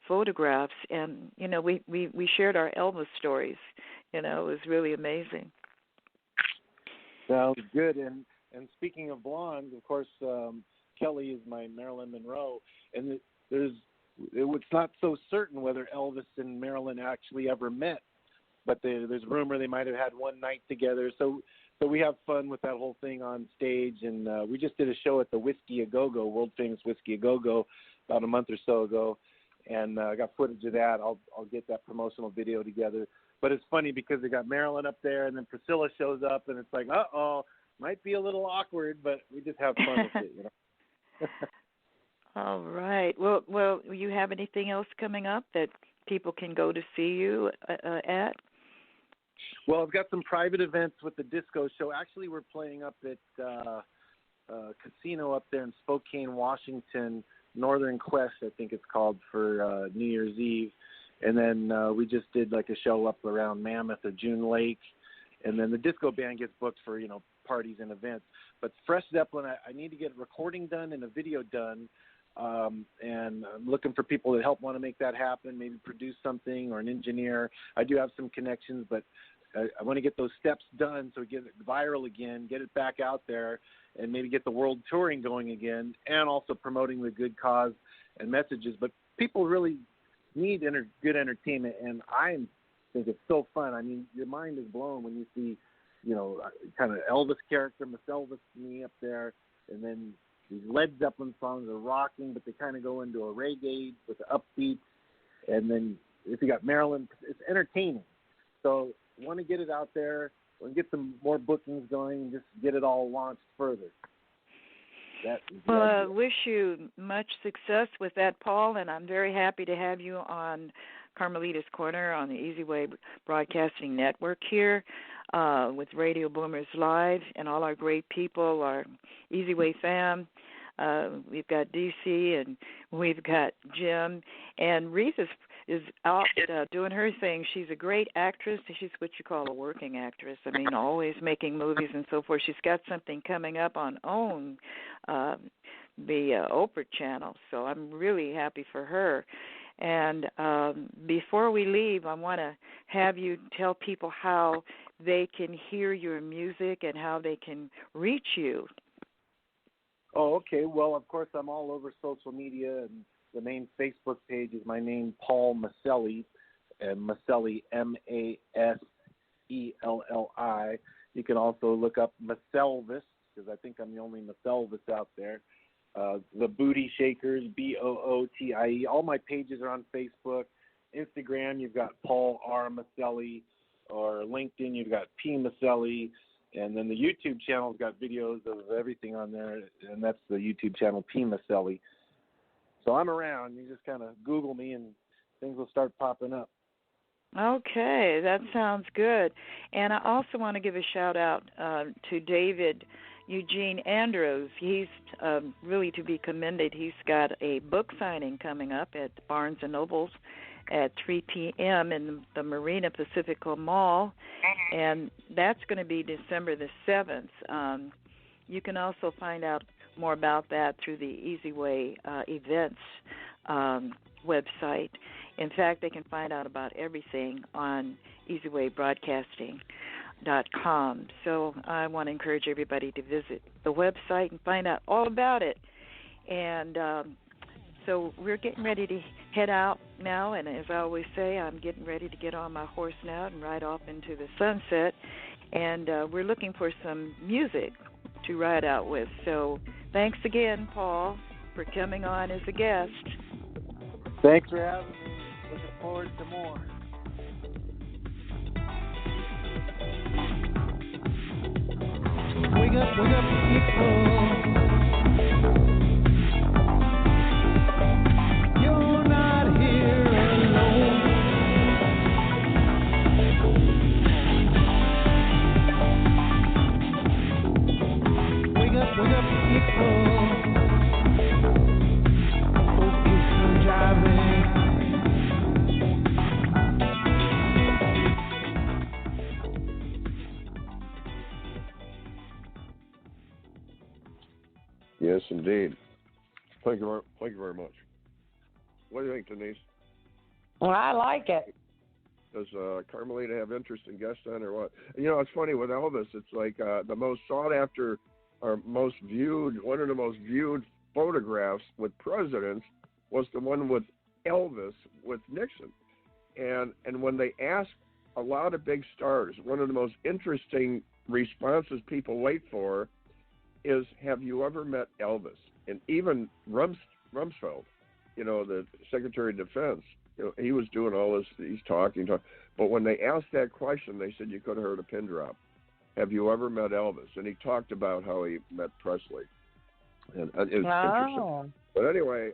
photographs, and we shared our Elvis stories. It was really amazing. Sounds good. And speaking of blondes, of course, Kelly is my Marilyn Monroe, and it's not so certain whether Elvis and Marilyn actually ever met, but there's rumor they might have had one night together. So we have fun with that whole thing on stage, and we just did a show at the Whiskey A Go-Go, world famous Whiskey A Go-Go, about a month or so ago, and I got footage of that. I'll get that promotional video together. But it's funny because they got Marilyn up there, and then Priscilla shows up, and it's like, might be a little awkward, but we just have fun with it, All right. Well, you have anything else coming up that people can go to see you at? Well, I've got some private events with the disco show. Actually, we're playing up at a casino up there in Spokane, Washington, Northern Quest, I think it's called, for New Year's Eve. And then we just did like a show up around Mammoth or June Lake. And then the disco band gets booked for, parties and events. But Fresh Zeppelin, I need to get recording done and a video done. And I'm looking for people that want to make that happen, maybe produce something or an engineer. I do have some connections, but I want to get those steps done so we get it viral again, get it back out there, and maybe get the world touring going again, and also promoting the good cause and messages. But people really need good entertainment, and I think it's so fun. I mean, your mind is blown when you see, kind of Elvis character, Maselli me up there, and then these Led Zeppelin songs are rocking, but they kind of go into a reggae with the upbeats, and then if you got Marilyn, it's entertaining. So want to get it out there, want to get some more bookings going, and just get it all launched further. Well, I wish you much success with that, Paul, and I'm very happy to have you on Carmelita's Corner on the Easy Way Broadcasting Network here with Radio Boomers Live and all our great people, our Easy Way fam. We've got DC and we've got Jim, and Reatha is out doing her thing. She's a great actress. She's what you call a working actress. I mean, always making movies and so forth. She's got something coming up on OWN, the Oprah channel, so I'm really happy for her. And before we leave, I want to have you tell people how they can hear your music and how they can reach you. Oh, okay. Well, of course, I'm all over social media, and the main Facebook page is my name, Paul Maselli, and Maselli, Maselli. You can also look up Maselvis, because I think I'm the only Maselvis out there. The Booty Shakers, Bootie. All my pages are on Facebook. Instagram, you've got Paul R. Maselli, or LinkedIn, you've got P. Maselli. And then the YouTube channel's got videos of everything on there, and that's the YouTube channel, P. Maselli. So I'm around. You just kind of Google me, and things will start popping up. Okay, that sounds good. And I also want to give a shout-out to David Eugene Andrews. He's really to be commended. He's got a book signing coming up at Barnes & Noble's at 3 p.m. in the Marina Pacifica Mall, and that's going to be December the 7th. You can also find out more about that through the Easy Way events website. In fact, they can find out about everything on easywaybroadcasting.com. So I want to encourage everybody to visit the website and find out all about it. And so we're getting ready to head out now, and as I always say, I'm getting ready to get on my horse now and ride off into the sunset. And we're looking for some music to ride out with. So thanks again, Paul, for coming on as a guest. Thanks for having me. Looking forward to more. Wake up, people. You're not here alone. Wake up, people. Focus on driving. Yes, indeed. Thank you very much. What do you think, Denise? Well, I like it. Does Carmelita have interest in guest on or what? It's funny with Elvis. It's like the most sought after or most viewed, one of the most viewed photographs with presidents was the one with Elvis with Nixon. And when they ask a lot of big stars, one of the most interesting responses people wait for is, have you ever met Elvis? And even Rumsfeld, the Secretary of Defense, he was doing all this, he's talking. But when they asked that question, they said you could have heard a pin drop. Have you ever met Elvis? And he talked about how he met Presley. And it was interesting. But anyway,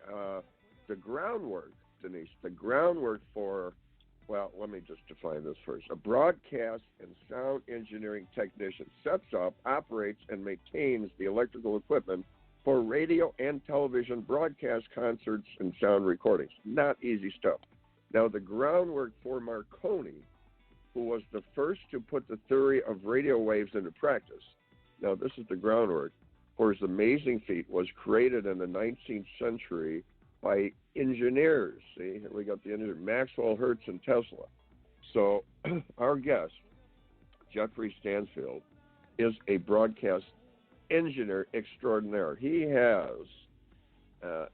the groundwork, Denise, for, well, let me just define this first. A broadcast and sound engineering technician sets up, operates, and maintains the electrical equipment for radio and television broadcast, concerts, and sound recordings. Not easy stuff. Now, the groundwork for Marconi, who was the first to put the theory of radio waves into practice. Now, this is the groundwork for his amazing feat, was created in the 19th century by engineers. See, we got the engineer, Maxwell, Hertz, and Tesla. So our guest, Jeffrey Stansfield, is a broadcast engineer extraordinaire. He has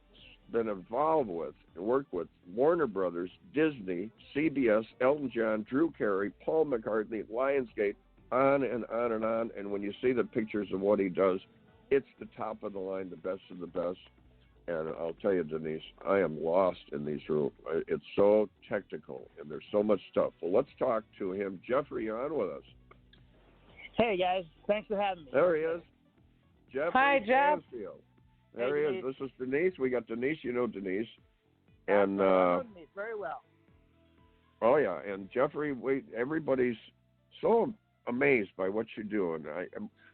been involved with and worked with Warner Brothers, Disney, CBS, Elton John, Drew Carey, Paul McCartney, Lionsgate, on and on and on. And when you see the pictures of what he does, it's the top of the line, the best of the best. And I'll tell you, Denise, I am lost in these rooms. It's so technical, and there's so much stuff. Well, let's talk to him. Jeffrey, you're on with us. Hey, guys. Thanks for having me. There he is. Jeffrey Hi, Jeff. Stansfield. There Hey, he is. Denise. This is Denise. We got Denise. You know Denise. And I know Denise very well. oh yeah, and Jeffrey, everybody's so amazed by what you're doing.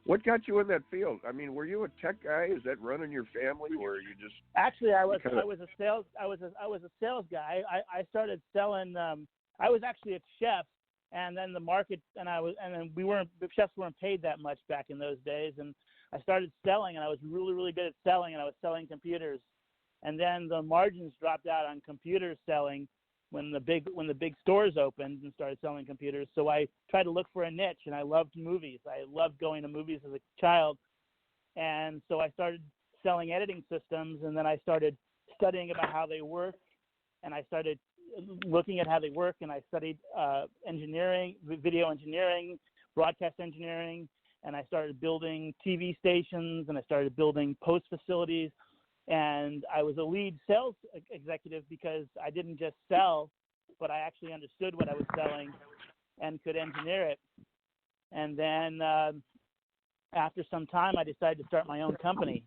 What got you in that field? I mean, were you a tech guy? Is that running your family, or you just Actually, I was a sales guy. I started selling. I was actually a chef, and then the market, and then chefs weren't paid that much back in those days, and I started selling, and I was really, really good at selling, and I was selling computers. And then the margins dropped out on computer selling when the big stores opened and started selling computers. So I tried to look for a niche, and I loved movies. I loved going to movies as a child. And so I started selling editing systems, and then I started studying about how they work, and I started looking at how they work, and I studied engineering, video engineering, broadcast engineering, and I started building TV stations, and I started building post facilities. And I was a lead sales executive because I didn't just sell, but I actually understood what I was selling and could engineer it. And then after some time, I decided to start my own company.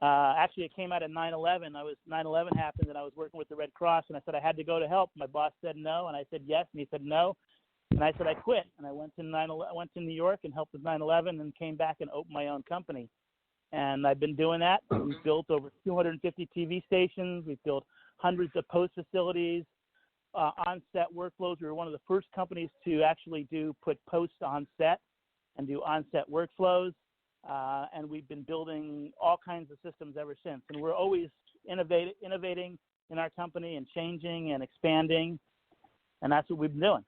Actually, it came out of 9/11. 9/11 happened, and I was working with the Red Cross, and I said I had to go to help. My boss said no, and I said yes, and he said no. And I said I quit, and I went to New York and helped with 9/11, and came back and opened my own company. And I've been doing that. We've built over 250 TV stations. We've built hundreds of post facilities, on-set workflows. We were one of the first companies to actually put post on set and do on-set workflows. And we've been building all kinds of systems ever since. And we're always innovating in our company and changing and expanding. And that's what we've been doing.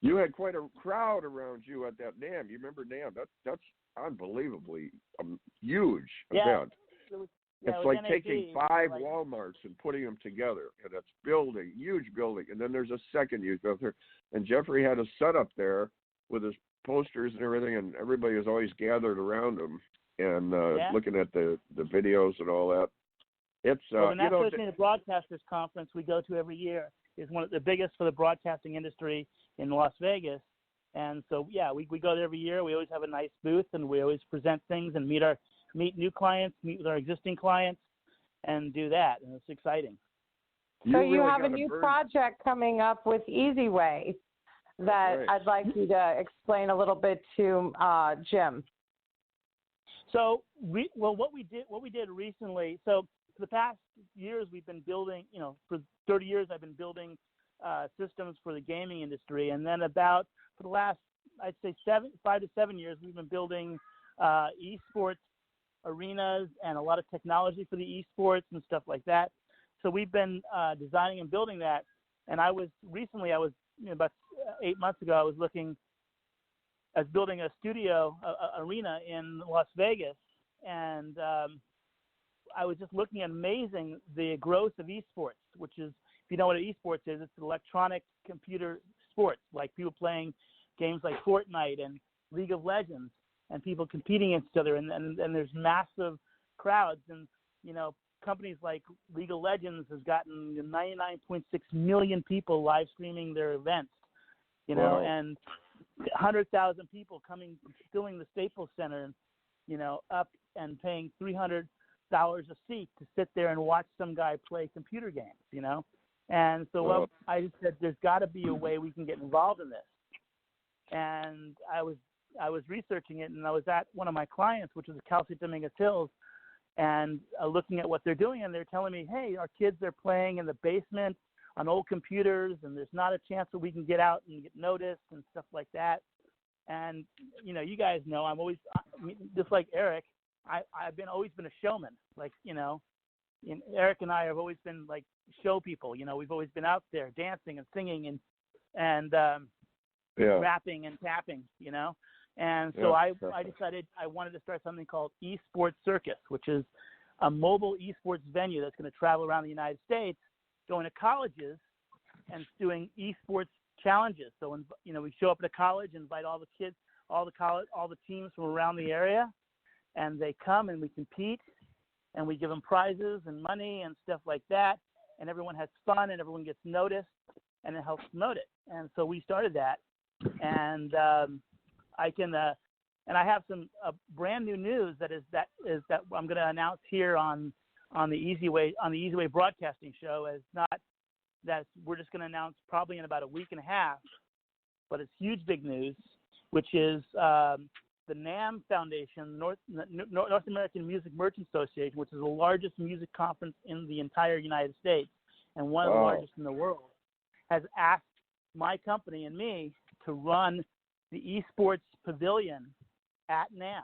You had quite a crowd around you at that NAMM. You remember NAMM? That's unbelievably huge event. It's like taking five Walmarts and putting them together, and it's building, huge building. And then there's a second huge building. And Jeffrey had a setup there with his posters and everything, and everybody was always gathered around him and looking at the videos and all that. It's the National Association of Broadcasters Conference we go to every year is one of the biggest for the broadcasting industry in Las Vegas. And so, we go there every year. We always have a nice booth, and we always present things and meet new clients, meet with our existing clients, and do that. And it's exciting. So you have a new project coming up with EasyWay that I'd like you to explain a little bit to Jim. So, what we did recently. So, for the past years, we've been building. For 30 years, I've been building systems for the gaming industry, and then for the last, I'd say 5 to 7 years, we've been building esports arenas and a lot of technology for the esports and stuff like that. So we've been designing and building that. And I was about 8 months ago, I was building a studio arena in Las Vegas, and I was just looking at the growth of esports, which is, if you know what esports is, it's electronic computer sports, like people playing games like Fortnite and League of Legends, and people competing against each other, and there's massive crowds, and companies like League of Legends has gotten 99.6 million people live streaming their events, Wow. and 100,000 people filling the Staples Center, up and paying $300 a seat to sit there and watch some guy play computer games, And so I just said, there's got to be a way we can get involved in this. And I was researching it, and I was at one of my clients, which was Cal State Dominguez Hills, and looking at what they're doing, and they're telling me, hey, our kids are playing in the basement on old computers, and there's not a chance that we can get out and get noticed and stuff like that. And you guys know I'm always just like Eric. I've always been a showman. Like Eric and I have always been like show people. We've always been out there dancing and singing and rapping and tapping. And so I decided I wanted to start something called Esports Circus, which is a mobile esports venue that's going to travel around the United States, going to colleges and doing esports challenges. So, we show up at a college, invite all the kids, all the teams from around the area, and they come and we compete, and we give them prizes and money and stuff like that, and everyone has fun and everyone gets noticed, and it helps promote it. And so we started that, and I have some brand new news that I'm going to announce here on the Easy Way Broadcasting Show. We're just going to announce probably in about a week and a half, but it's huge, big news, which is the NAMM Foundation, North American Music Merchant Association, which is the largest music conference in the entire United States and one of the largest in the world, has asked my company and me to run the esports pavilion at NAMM.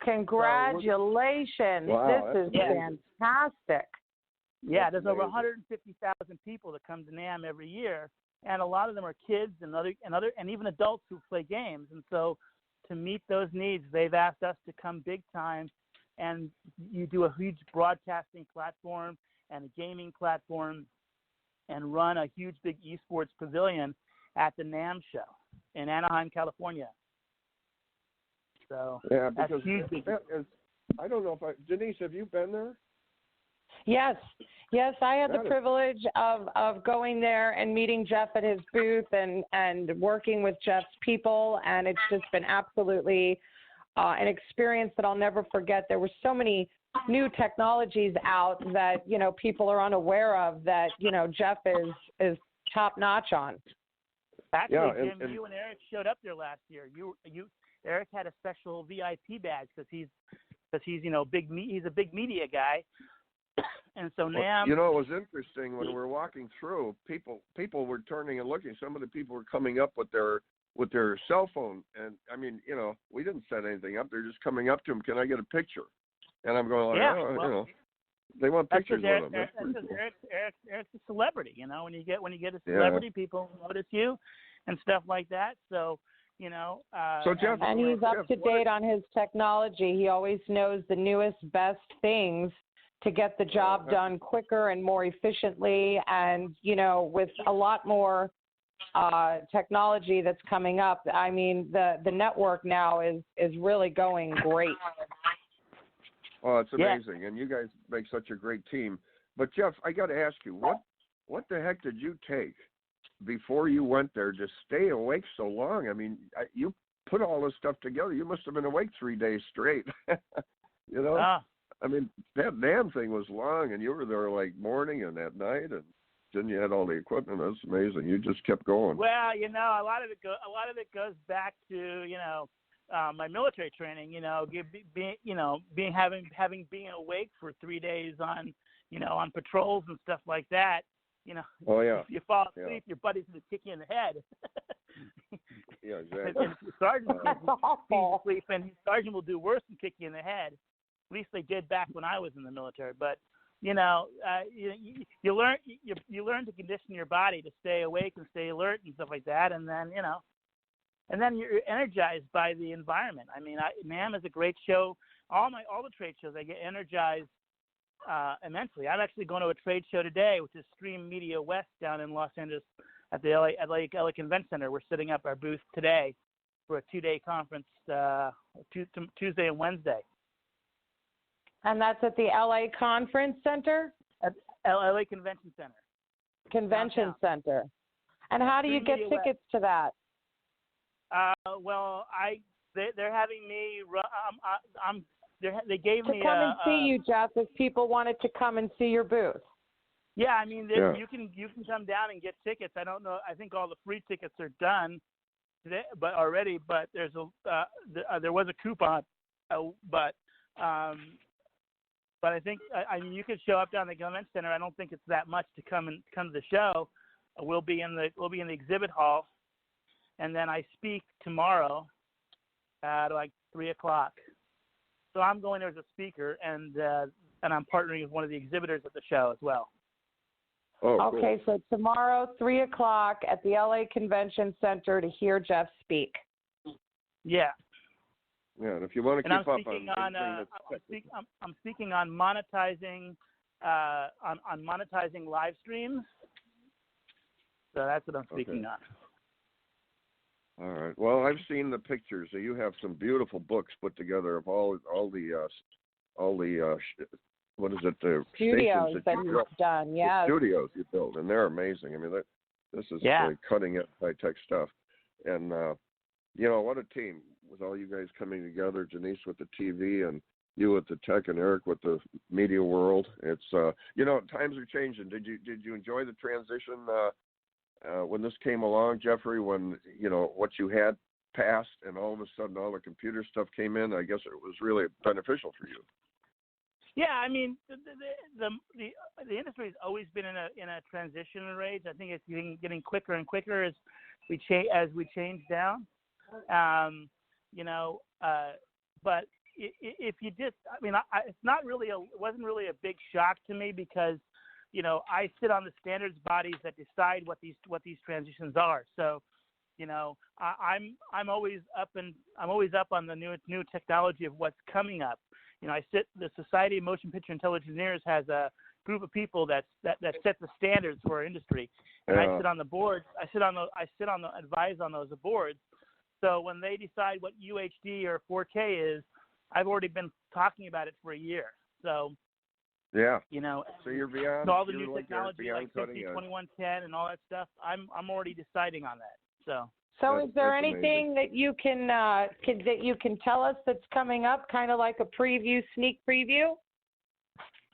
Congratulations. Wow, this is fantastic. Yeah, there's over 150,000 people that come to NAMM every year, and a lot of them are kids and even adults who play games. And so to meet those needs, they've asked us to come big time, and you do a huge broadcasting platform and a gaming platform and run a huge big esports pavilion at the NAMM show in Anaheim, California. So because that's huge. I don't know if Denise, have you been there? Yes, I had the privilege of going there and meeting Jeff at his booth and working with Jeff's people, and it's just been absolutely an experience that I'll never forget. There were so many new technologies out that people are unaware of that Jeff is top notch on. Actually, Jim, you and Eric showed up there last year. Eric had a special VIP badge because he's he's a big media guy. And so NAMM. It was interesting when we were walking through. People were turning and looking. Some of the people were coming up with their cell phone, and I mean, we didn't set anything up. They're just coming up to him. Can I get a picture? And I'm going like, they want pictures with him. Eric's a celebrity. When you get a celebrity, people notice you, and stuff like that. So. So Jeff, and he's up to date on his technology. He always knows the newest, best things to get the job done quicker and more efficiently. And, with a lot more technology that's coming up, I mean, the network now is really going great. Oh, it's amazing. And you guys make such a great team. But, Jeff, I got to ask you, what the heck did you take before you went there to stay awake so long? I mean, you put all this stuff together. You must have been awake 3 days straight. I mean, that damn thing was long, and you were there like morning and at night, and then you had all the equipment. That's amazing. You just kept going. Well, a lot of it goes back to my military training. Being awake for 3 days on patrols and stuff like that. If you fall asleep, your buddy's going to kick you in the head. Yeah, exactly. And if your sergeant is asleep, and his sergeant will do worse than kick you in the head. At least they did back when I was in the military. But you learn to condition your body to stay awake and stay alert and stuff like that, and then you're energized by the environment. I mean, NAMM is a great show. All the trade shows, I get energized immensely. I'm actually going to a trade show today, which is Stream Media West down in Los Angeles at the LA Convention Center. We're setting up our booth today for a 2-day conference, Tuesday and Wednesday. And that's at the LA Conference Center? At LA Convention Center. Convention Center. And how do you get tickets to that? Well, they're having me. They gave me to come and see you, Jeff. If people wanted to come and see your booth. Yeah, I mean, you can come down and get tickets. I don't know. I think all the free tickets are done today, but there was a coupon, but But I think I mean you could show up down at the convention center. I don't think it's that much to come to the show. We'll be in the exhibit hall, and then I speak tomorrow at like 3:00. So I'm going there as a speaker, and I'm partnering with one of the exhibitors at the show as well. Oh, okay, cool. so tomorrow, 3:00 at the LA Convention Center to hear Jeff speak. Yeah. Yeah, and if you want to keep up on everything I'm speaking on monetizing on monetizing live streams. So that's what I'm speaking on. All right. Well, I've seen the pictures. So you have some beautiful books put together of all the what is it? The studios that you've you've done. Yeah. Studios you built, and they're amazing. I mean, this is really cutting edge high tech stuff, and what a team with all you guys coming together. Janice with the TV, and you with the tech, and Eric with the media world. It's times are changing. Did you enjoy the transition when this came along, Jeffrey? When what you had passed, and all of a sudden all the computer stuff came in. I guess it was really beneficial for you. Yeah, I mean the industry has always been in a transition rate. I think it's getting quicker and quicker as we change down. But if you just, I mean, it wasn't really a big shock to me because, I sit on the standards bodies that decide what these transitions are. So, I'm always up on the new technology of what's coming up. The Society of Motion Picture Intelligence Engineers has a group of people that set the standards for our industry, and I sit on the boards. Advise on those boards. So when they decide what UHD or 4K is, I've already been talking about it for a year. So yeah, so you're beyond all the new technology like 50, 2110 and all that stuff. I'm already deciding on that. So is there anything amazing that you can tell us that's coming up, kind of like a sneak preview?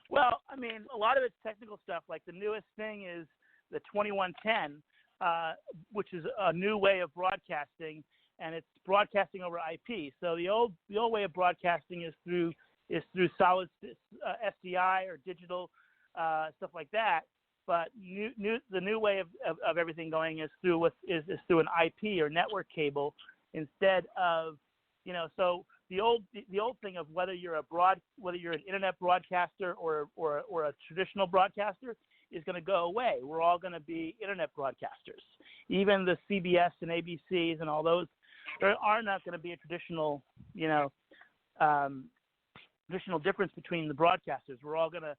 Well, I mean, a lot of it's technical stuff. Like the newest thing is the 2110, which is a new way of broadcasting, and it's broadcasting over IP. So the old way of broadcasting is through solid SDI or digital stuff like that. But the new way of everything going is through an IP or network cable instead of So the old thing of whether you're an internet broadcaster or a traditional broadcaster is going to go away. We're all going to be internet broadcasters. Even the CBS and ABCs and all those, there are not going to be a traditional difference between the broadcasters. We're all going to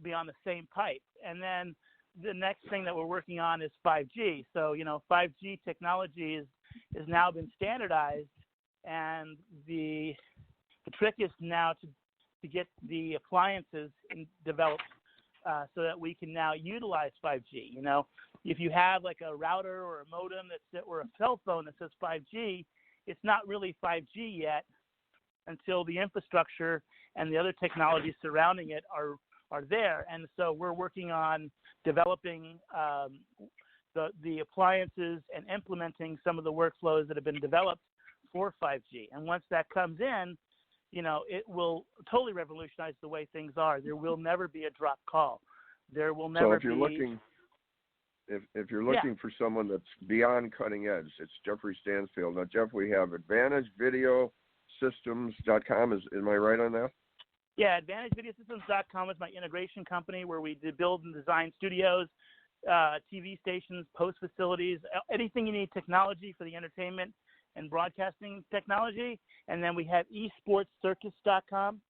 be on the same pipe. And then the next thing that we're working on is 5G. So 5G technology is now been standardized, and the trick is now to get the appliances developed so that we can now utilize 5G. If you have like a router or a modem or a cell phone that says 5G, it's not really 5G yet until the infrastructure and the other technologies surrounding it are there. And so we're working on developing the appliances and implementing some of the workflows that have been developed for 5G. And once that comes in, it will totally revolutionize the way things are. There will never be a drop call. There will never be. If you're looking for someone that's beyond cutting edge, it's Jeffrey Stansfield. Now, Jeff, we have AdvantageVideoSystems.com. Am I right on that? Yeah, AdvantageVideoSystems.com is my integration company where we build and design studios, TV stations, post facilities, anything you need technology for the entertainment and broadcasting technology. And then we have esportscircus.com,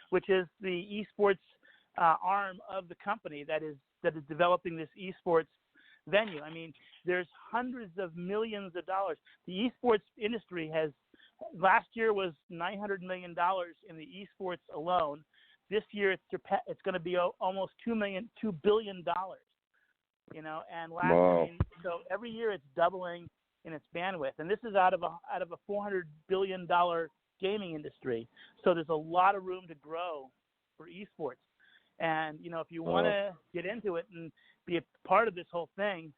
which is the esports arm of the company that is developing this esports venue. I mean, there's hundreds of millions of dollars. The esports industry last year was $900 million in the esports alone. This year it's going to be almost $2 billion. And wow. So every year it's doubling in its bandwidth, and this is out of a $400 billion gaming industry. So there's a lot of room to grow for esports. And if you want to get into it and be a part of this whole thing,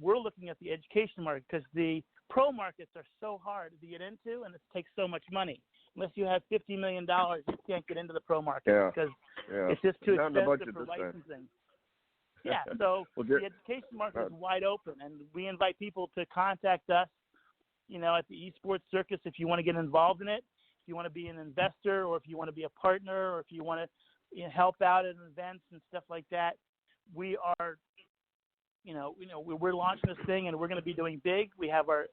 we're looking at the education market because the pro markets are so hard to get into, and it takes so much money. Unless you have $50 million, you can't get into the pro market because it's just too expensive for licensing. Yeah, so the education market is wide open, and we invite people to contact us, at the esports circus if you want to get involved in it, if you want to be an investor, or if you want to be a partner, or if you want to help out at events and stuff like that. We are, we're launching this thing, and we're going to be doing big. We have our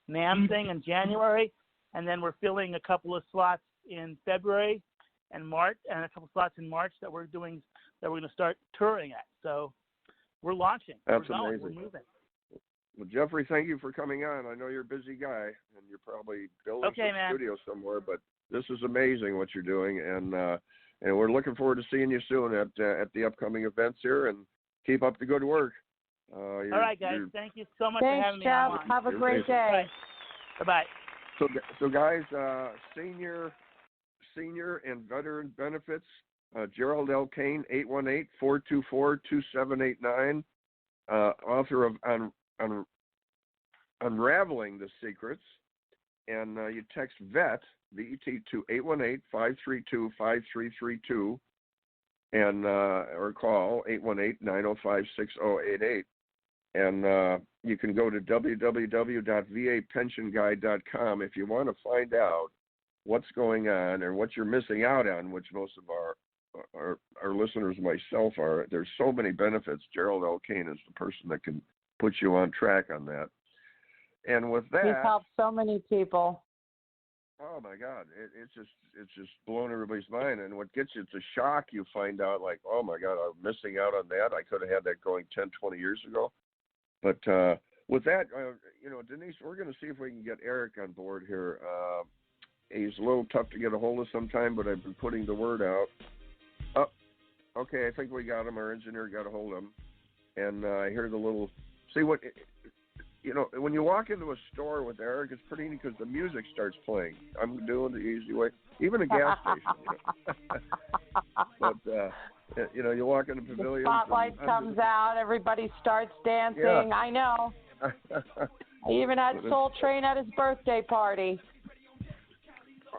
NAMM thing in January, and then we're filling a couple of slots in February and March, and a couple of slots in March that we're going to start touring at. So we're launching. That's we're going. amazing. We're moving. Well, Jeffrey, thank you for coming on. I know you're a busy guy, and you're probably building some studio somewhere, but this is amazing what you're doing, and we're looking forward to seeing you soon at the upcoming events here, and keep up the good work. All right, guys. Thank you so much for having me on. Thanks, Jeff. Have a great day. Bye-bye. So guys, senior and veteran benefits, Gerald L. Kane, 818-424-2789, author of Unraveling the Secrets, and you text VET, V-E-T, to 818-532-5332, and or call 818-905-6088. And you can go to www.vapensionguide.com if you want to find out what's going on and what you're missing out on, which most of our listeners, myself, are. There's so many benefits. Gerald L. Kane is the person that can put you on track on that. And with that, he's helped so many people. Oh my God, it's just blown everybody's mind. And what gets you, it's a shock. You find out, like, oh my God, I'm missing out on that. I could have had that going 10, 20 years ago. But with that, Denise, we're going to see if we can get Eric on board here. He's a little tough to get a hold of sometime, but I've been putting the word out. Oh, okay, I think we got him. Our engineer got a hold of him. And I heard the little, see what, when you walk into a store with Eric, it's pretty neat because the music starts playing. I'm doing the easy way. Even a gas station. But, you walk in the pavilion. The spotlight comes out. Everybody starts dancing. Yeah. I know. I even had Soul Train at his birthday party.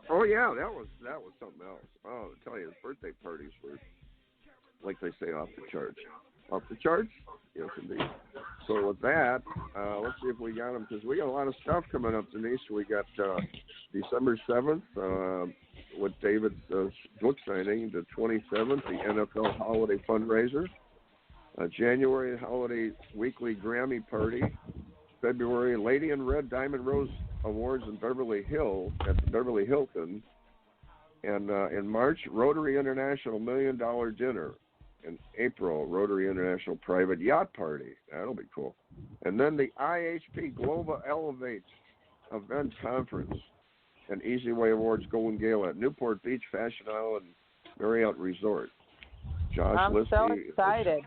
Oh yeah, that was something else. Oh, I tell you, his birthday parties were, like they say, off the charts. Off the charts? Yes, indeed. So with that, let's see if we got them, because we got a lot of stuff coming up, Denise. We got December 7th with David's book signing, the 27th, the NFL Holiday Fundraiser, January Holiday Weekly Grammy Party, February Lady in Red Diamond Rose Awards in Beverly Hills at the Beverly Hilton, and in March, Rotary International $1 Million Dinner. In April, Rotary International Private Yacht Party. That'll be cool. And then the IHP Global Elevate Event Conference and Easy Way Awards Golden Gala at Newport Beach, Fashion Island, Marriott Resort. Josh I'm Liskey, so excited.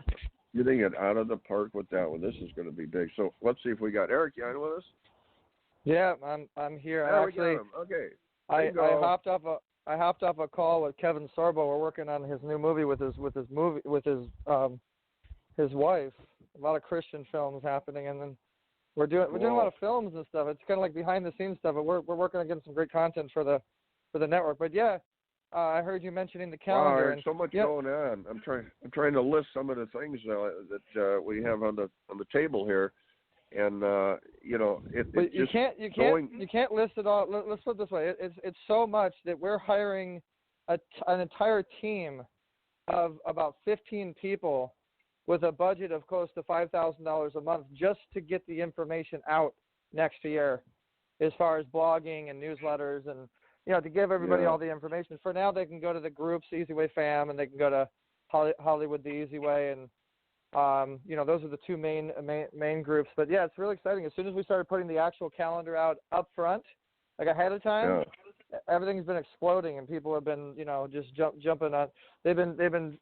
You think it out of the park with that one. This is going to be big. So let's see if we got Eric. You on with us? Yeah, I'm here. There Actually, we got him. Okay. I hopped off a call with Kevin Sorbo. We're working on his new movie with his wife. A lot of Christian films happening, and then we're doing a lot of films and stuff. It's kind of like behind the scenes stuff, but we're working on getting some great content for the network. But yeah, I heard you mentioning the calendar. Wow, there's so much going on. I'm trying to list some of the things that we have on the table here. And you can't list it all. Let's put it this way: it's so much that we're hiring an entire team of about 15 people with a budget of close to $5,000 a month just to get the information out next year, as far as blogging and newsletters, and to give everybody all the information. For now, they can go to the groups, Easy Way Fam, and they can go to Hollywood the Easy Way, and those are the two main groups. But yeah, it's really exciting. As soon as we started putting the actual calendar out up front, like ahead of time, everything's been exploding, and people have been, just jumping on. They've been,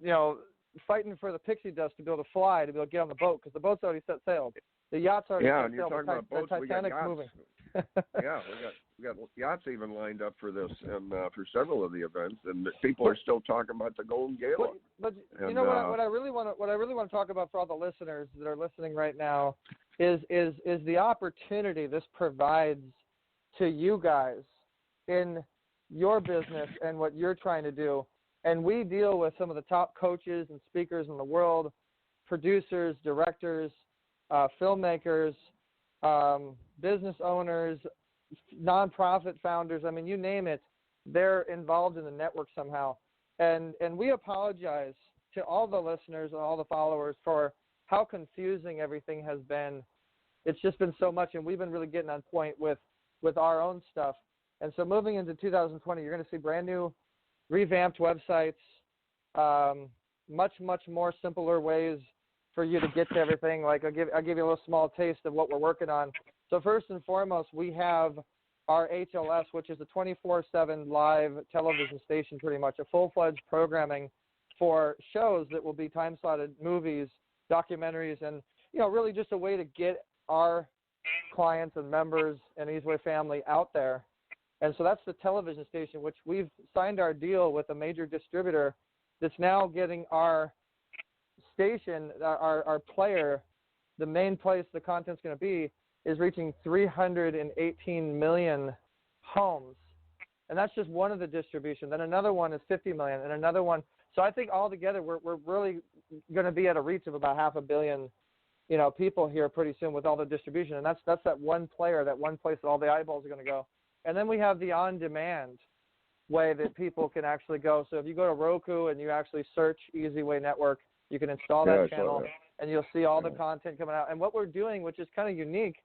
fighting for the pixie dust to be able to fly, to be able to get on the boat, because the boat's already set sail. The yacht's already set sail. And you're talking about boats. The Titanic's moving. we got yachts even lined up for this, and for several of the events, and people are still talking about the Golden Gala. But what I really want to talk about for all the listeners that are listening right now is the opportunity this provides to you guys in your business and what you're trying to do. And we deal with some of the top coaches and speakers in the world, producers, directors, filmmakers, business owners, nonprofit founders. I mean, you name it, they're involved in the network somehow. And we apologize to all the listeners and all the followers for how confusing everything has been. It's just been so much, and we've been really getting on point with our own stuff. And so moving into 2020, you're going to see brand new, revamped websites, much more simpler ways for you to get to everything. Like I'll give you a little small taste of what we're working on. So first and foremost, we have our HLS, which is a 24/7 live television station, pretty much a full-fledged programming for shows that will be time-slotted movies, documentaries, and really just a way to get our clients and members and Easyway family out there. And so that's the television station, which we've signed our deal with a major distributor that's now getting our station, our player, the main place the content's going to be, is reaching 318 million homes. And that's just one of the distribution. Then another one is 50 million, and another one. So I think altogether we're really going to be at a reach of about 500 million, people here pretty soon with all the distribution. And that's that one player, that one place that all the eyeballs are going to go. And then we have the on-demand way that people can actually go. So if you go to Roku and you actually search Easyway Network, you can install that channel, and you'll see all the content coming out. And what we're doing, which is kind of unique,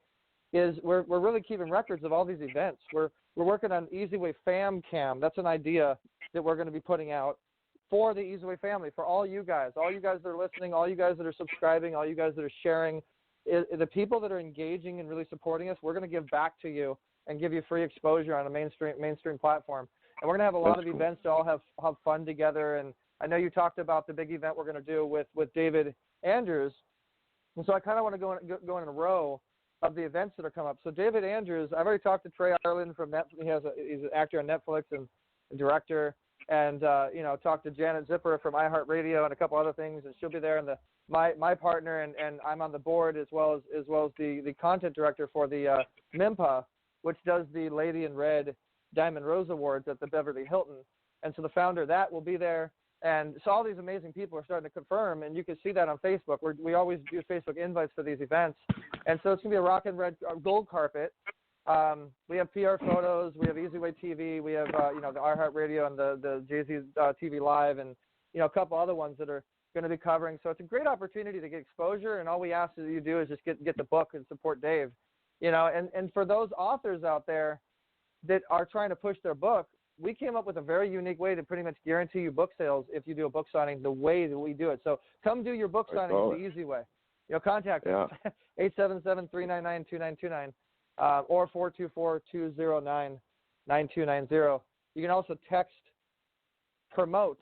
is we're really keeping records of all these events. We're working on Easyway Fam Cam. That's an idea that we're going to be putting out for the Easyway family, for all you guys that are listening, all you guys that are subscribing, all you guys that are sharing. The people that are engaging and really supporting us, we're going to give back to you and give you free exposure on a mainstream platform. And we're going to have a lot of events to all have fun together. And I know you talked about the big event we're going to do with David Andrews. And so I kind of want to go in a row of the events that are coming up. So David Andrews, I've already talked to Trey Ireland from Netflix. He's an actor on Netflix and a director. And, talked to Janet Zipper from iHeartRadio and a couple other things. And she'll be there. And my partner, and I'm on the board as well as the content director for the MIMPA, which does the Lady in Red Diamond Rose Awards at the Beverly Hilton. And so the founder of that will be there. And so all these amazing people are starting to confirm, and you can see that on Facebook. We always do Facebook invites for these events. And so it's going to be a rock and red gold carpet. We have PR photos. We have Easyway TV. We have, the iHeartRadio and the Jay-Z TV Live, and, a couple other ones that are going to be covering. So it's a great opportunity to get exposure, and all we ask that you do is just get the book and support Dave. And for those authors out there that are trying to push their book, we came up with a very unique way to pretty much guarantee you book sales if you do a book signing the way that we do it. So come do your book signing the easy way. Contact us, 877-399-2929 or 424-209-9290. You can also text promote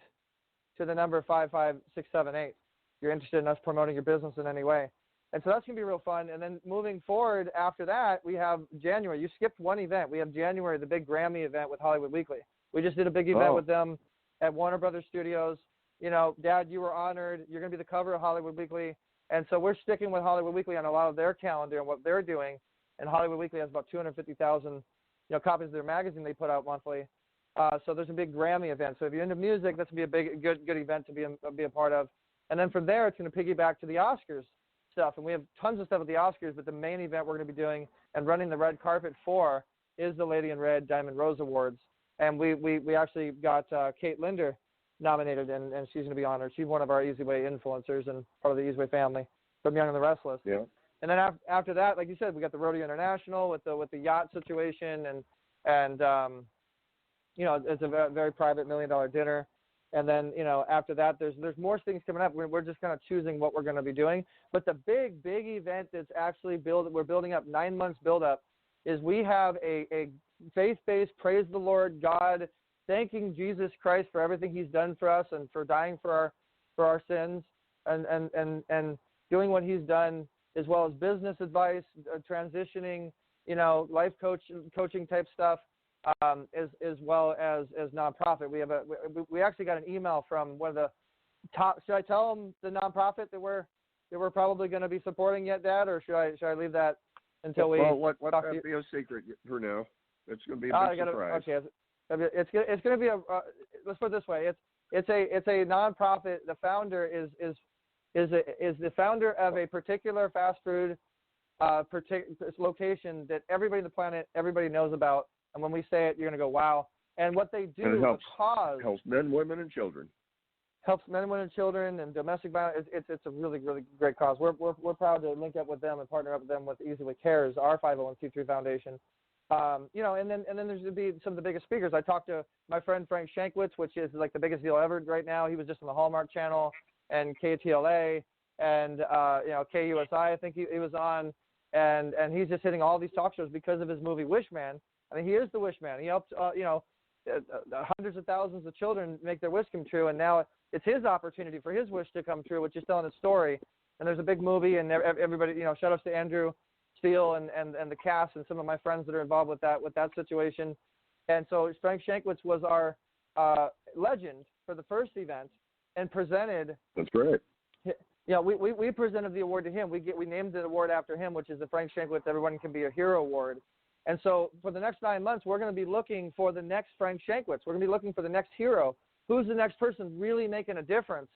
to the number 55678 if you're interested in us promoting your business in any way. And so that's going to be real fun. And then moving forward after that, we have January. You skipped one event. We have January, the big Grammy event with Hollywood Weekly. We just did a big event with them at Warner Brothers Studios. Dad, you were honored. You're going to be the cover of Hollywood Weekly. And so we're sticking with Hollywood Weekly on a lot of their calendar and what they're doing. And Hollywood Weekly has about 250,000 copies of their magazine they put out monthly. So there's a big Grammy event. So if you're into music, that's going to be a good event to be a part of. And then from there, it's going to piggyback to the Oscars stuff, and we have tons of stuff at the Oscars, but the main event we're going to be doing and running the red carpet for is the Lady in Red Diamond Rose Awards. And we actually got Kate Linder nominated, and she's going to be honored. She's one of our Easyway influencers and part of the Easyway family from Young and the Restless. Yeah. And then after that, like you said, we got the Rodeo International with the yacht situation, and it's a very private $1 million dinner. And then, after that, there's more things coming up. We're just kind of choosing what we're going to be doing. But the big event that's actually we're building up, 9 months build up, is we have a faith-based, praise the Lord, God, thanking Jesus Christ for everything he's done for us and for dying for our sins and doing what he's done, as well as business advice, transitioning, life coaching type stuff. As well as nonprofit. We actually got an email from one of the top. Should I tell them the nonprofit that we're that we're probably going to be supporting yet, Dad, or should I leave that until we? Well, let talk that be a secret for now. It's going to be a big surprise. Okay, it's going to be a. Let's put it this way. It's a nonprofit. The founder is the founder of a particular fast food location that everybody on the planet, everybody knows about. And when we say it, you're going to go, wow. And what they do, and it helps, the cause helps men, women, and children. Helps men, women, and children, and domestic violence. It's a really, really great cause. We're proud to link up with them and partner up with them with Easy Way Cares, our 501c3 foundation. You know, and then there's going to be some of the biggest speakers. I talked to my friend Frank Shankwitz, which is like the biggest deal ever right now. He was just on the Hallmark Channel and KTLA and you know, KUSI. I think he was on, and he's just hitting all these talk shows because of his movie Wishman. I mean, he is the Wishman. He helped you know, hundreds of thousands of children make their wish come true, and now it's his opportunity for his wish to come true, which is telling his story. And there's a big movie, and everybody, you know, shout outs to Andrew Steele and the cast and some of my friends that are involved with that situation. And so Frank Shankwitz was our legend for the first event and presented. That's great. Yeah, we presented the award to him. We named the award after him, which is the Frank Shankwitz Everyone Can Be a Hero Award. And so for the next 9 months, we're going to be looking for the next Frank Shankwitz. We're going to be looking for the next hero. Who's the next person really making a difference?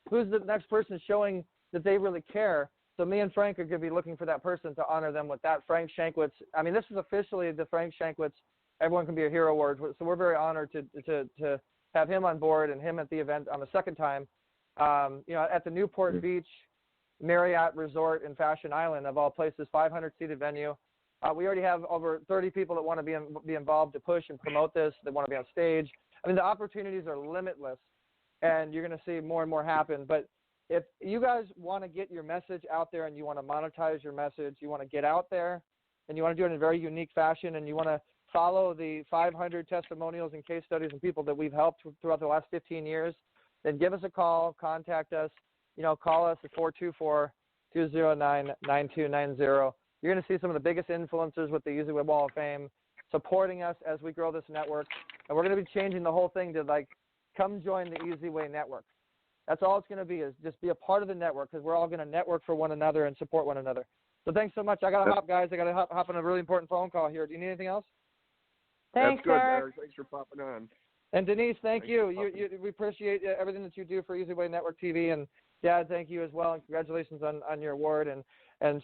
Who's the next person showing that they really care? So me and Frank are going to be looking for that person to honor them with that Frank Shankwitz. I mean, this is officially the Frank Shankwitz Everyone Can Be a Hero Award. So we're very honored to have him on board and him at the event on the second time. You know, at the Newport Beach Marriott Resort in Fashion Island, of all places, 500-seated venue. We already have over 30 people that want to be involved to push and promote this. They want to be on stage. I mean, the opportunities are limitless, and you're going to see more and more happen. But if you guys want to get your message out there and you want to monetize your message, you want to get out there, and you want to do it in a very unique fashion, and you want to follow the 500 testimonials and case studies and people that we've helped throughout the last 15 years, then give us a call, contact us. You know, call us at 424-209-9290. You're going to see some of the biggest influencers with the Easy Way Wall of Fame supporting us as we grow this network. And we're going to be changing the whole thing to, like, come join the Easy Way Network. That's all it's going to be, is just be a part of the network, because we're all going to network for one another and support one another. So thanks so much. I got to hop, guys. I got to hop on a really important phone call here. Do you need anything else? Thanks, That's good, Eric. Thanks for popping on. And Denise, thank you. We appreciate everything that you do for Easy Way Network TV. And Dad, thank you as well. And congratulations on your award. And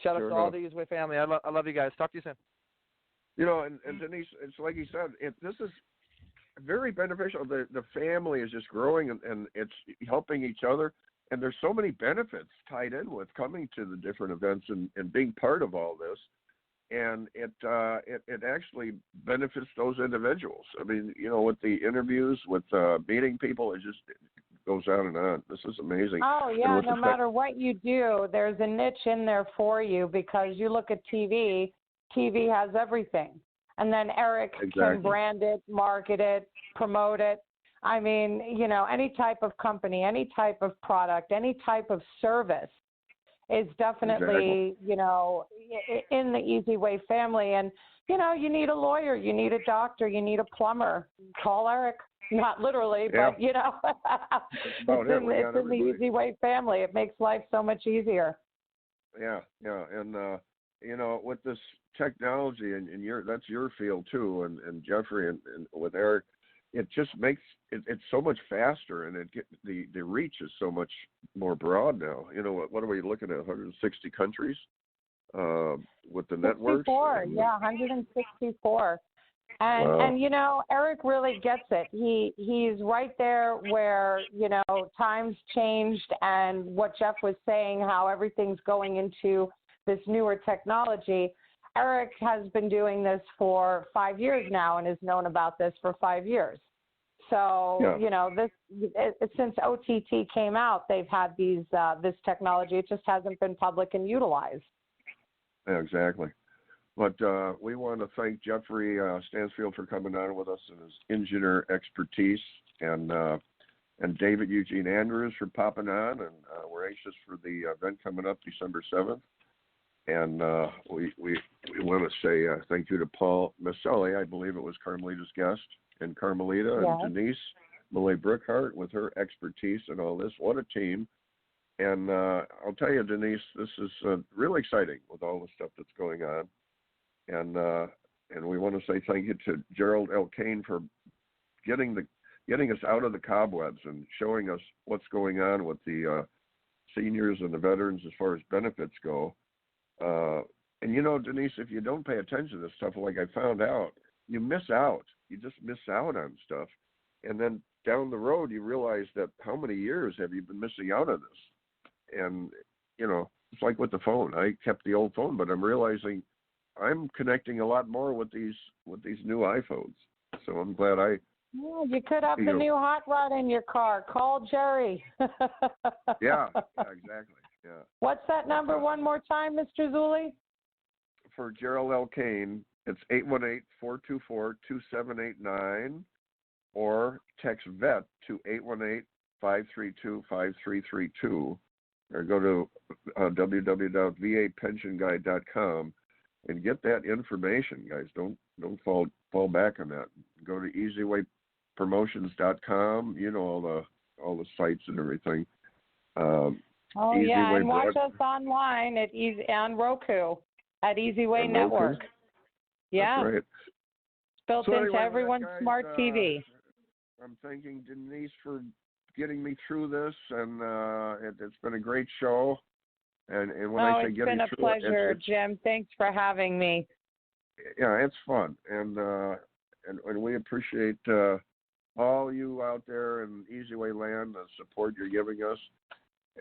shout out to all the Easy Way family. I love you guys. Talk to you soon. You know, and Denise, it's like you said, this is very beneficial. The family is just growing, and it's helping each other. And there's so many benefits tied in with coming to the different events and being part of all this. And it actually benefits those individuals. I mean, you know, with the interviews, with meeting people, it goes on and on. This is amazing. Oh, yeah, no matter what you do, there's a niche in there for you, because you look at TV has everything. And then Eric can brand it, market it, promote it. I mean, you know, any type of company, any type of product, any type of service is definitely, you know, in the Easy Way family. And, you know, you need a lawyer, you need a doctor, you need a plumber. Call Eric. Not literally, but, you know, it's in the Easy Way family. It makes life so much easier. Yeah. And, you know, with this technology, and that's your field too, and Jeffrey and with Eric, it just makes it's so much faster, and the reach is so much more broad now. You know, what are we looking at? 160 countries with the networks. 164. And you know, Eric really gets it. He's right there where, you know, times changed, and what Jeff was saying, how everything's going into this newer technology. Eric has been doing this for 5 years now and has known about this for 5 years. So, you know, since OTT came out, they've had this technology. It just hasn't been public and utilized. Yeah, exactly. But we want to thank Jeffrey Stansfield for coming on with us and his engineer expertise, and David Eugene Andrews for popping on. And we're anxious for the event coming up December 7th. And we want to say thank you to Paul Maselli. I believe it was Carmelita's guest, and Carmelita and Denise Millay Brookhart with her expertise and all this. What a team. And I'll tell you, Denise, this is really exciting with all the stuff that's going on. And we want to say thank you to Gerald L. Kane for getting us out of the cobwebs and showing us what's going on with the seniors and the veterans as far as benefits go. And you know, Denise, if you don't pay attention to this stuff, like I found out, you miss out. You just miss out on stuff. And then down the road, you realize that how many years have you been missing out on this? And, you know, it's like with the phone. I kept the old phone, but I'm realizing I'm connecting a lot more with these new iPhones. So I'm glad Well, you could have the new hot rod in your car. Call Jerry. Yeah, exactly. Yeah. What's that number one more time, Mr. Zuley? For Gerald L. Kane, it's 818-424-2789, or text VET to 818-532-5332, or go to www.vapensionguide.com and get that information, guys. Don't fall back on that. Go to easywaypromotions.com. You know all the sites and everything. And watch us online at on Roku at Easyway Network. Roku? Yeah, that's right. It's built into everyone's smart TV. I'm thanking Denise for getting me through this, and it's been a great show. And when I say it's getting been a through pleasure, it's, Jim. Thanks for having me. Yeah, it's fun, and we appreciate all you out there in Easyway Land, the support you're giving us.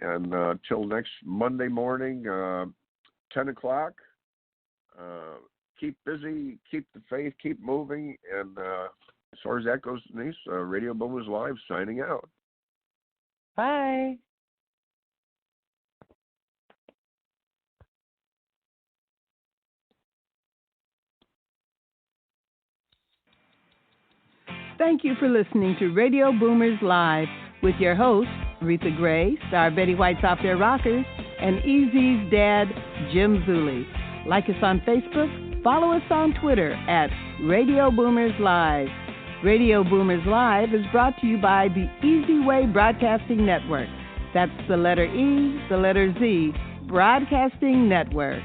And till next Monday morning, 10 o'clock, keep busy, keep the faith, keep moving. And as far as that goes, Denise, Radio Boomers Live signing out. Bye. Thank you for listening to Radio Boomers Live with your hosts, Reatha Gray, Star Betty White's Off Their Rockers, and Easy's dad, Jim Zuley. Like us on Facebook, follow us on Twitter at Radio Boomers Live. Radio Boomers Live is brought to you by the Easyway Broadcasting Network. That's the letter E, the letter Z, Broadcasting Network.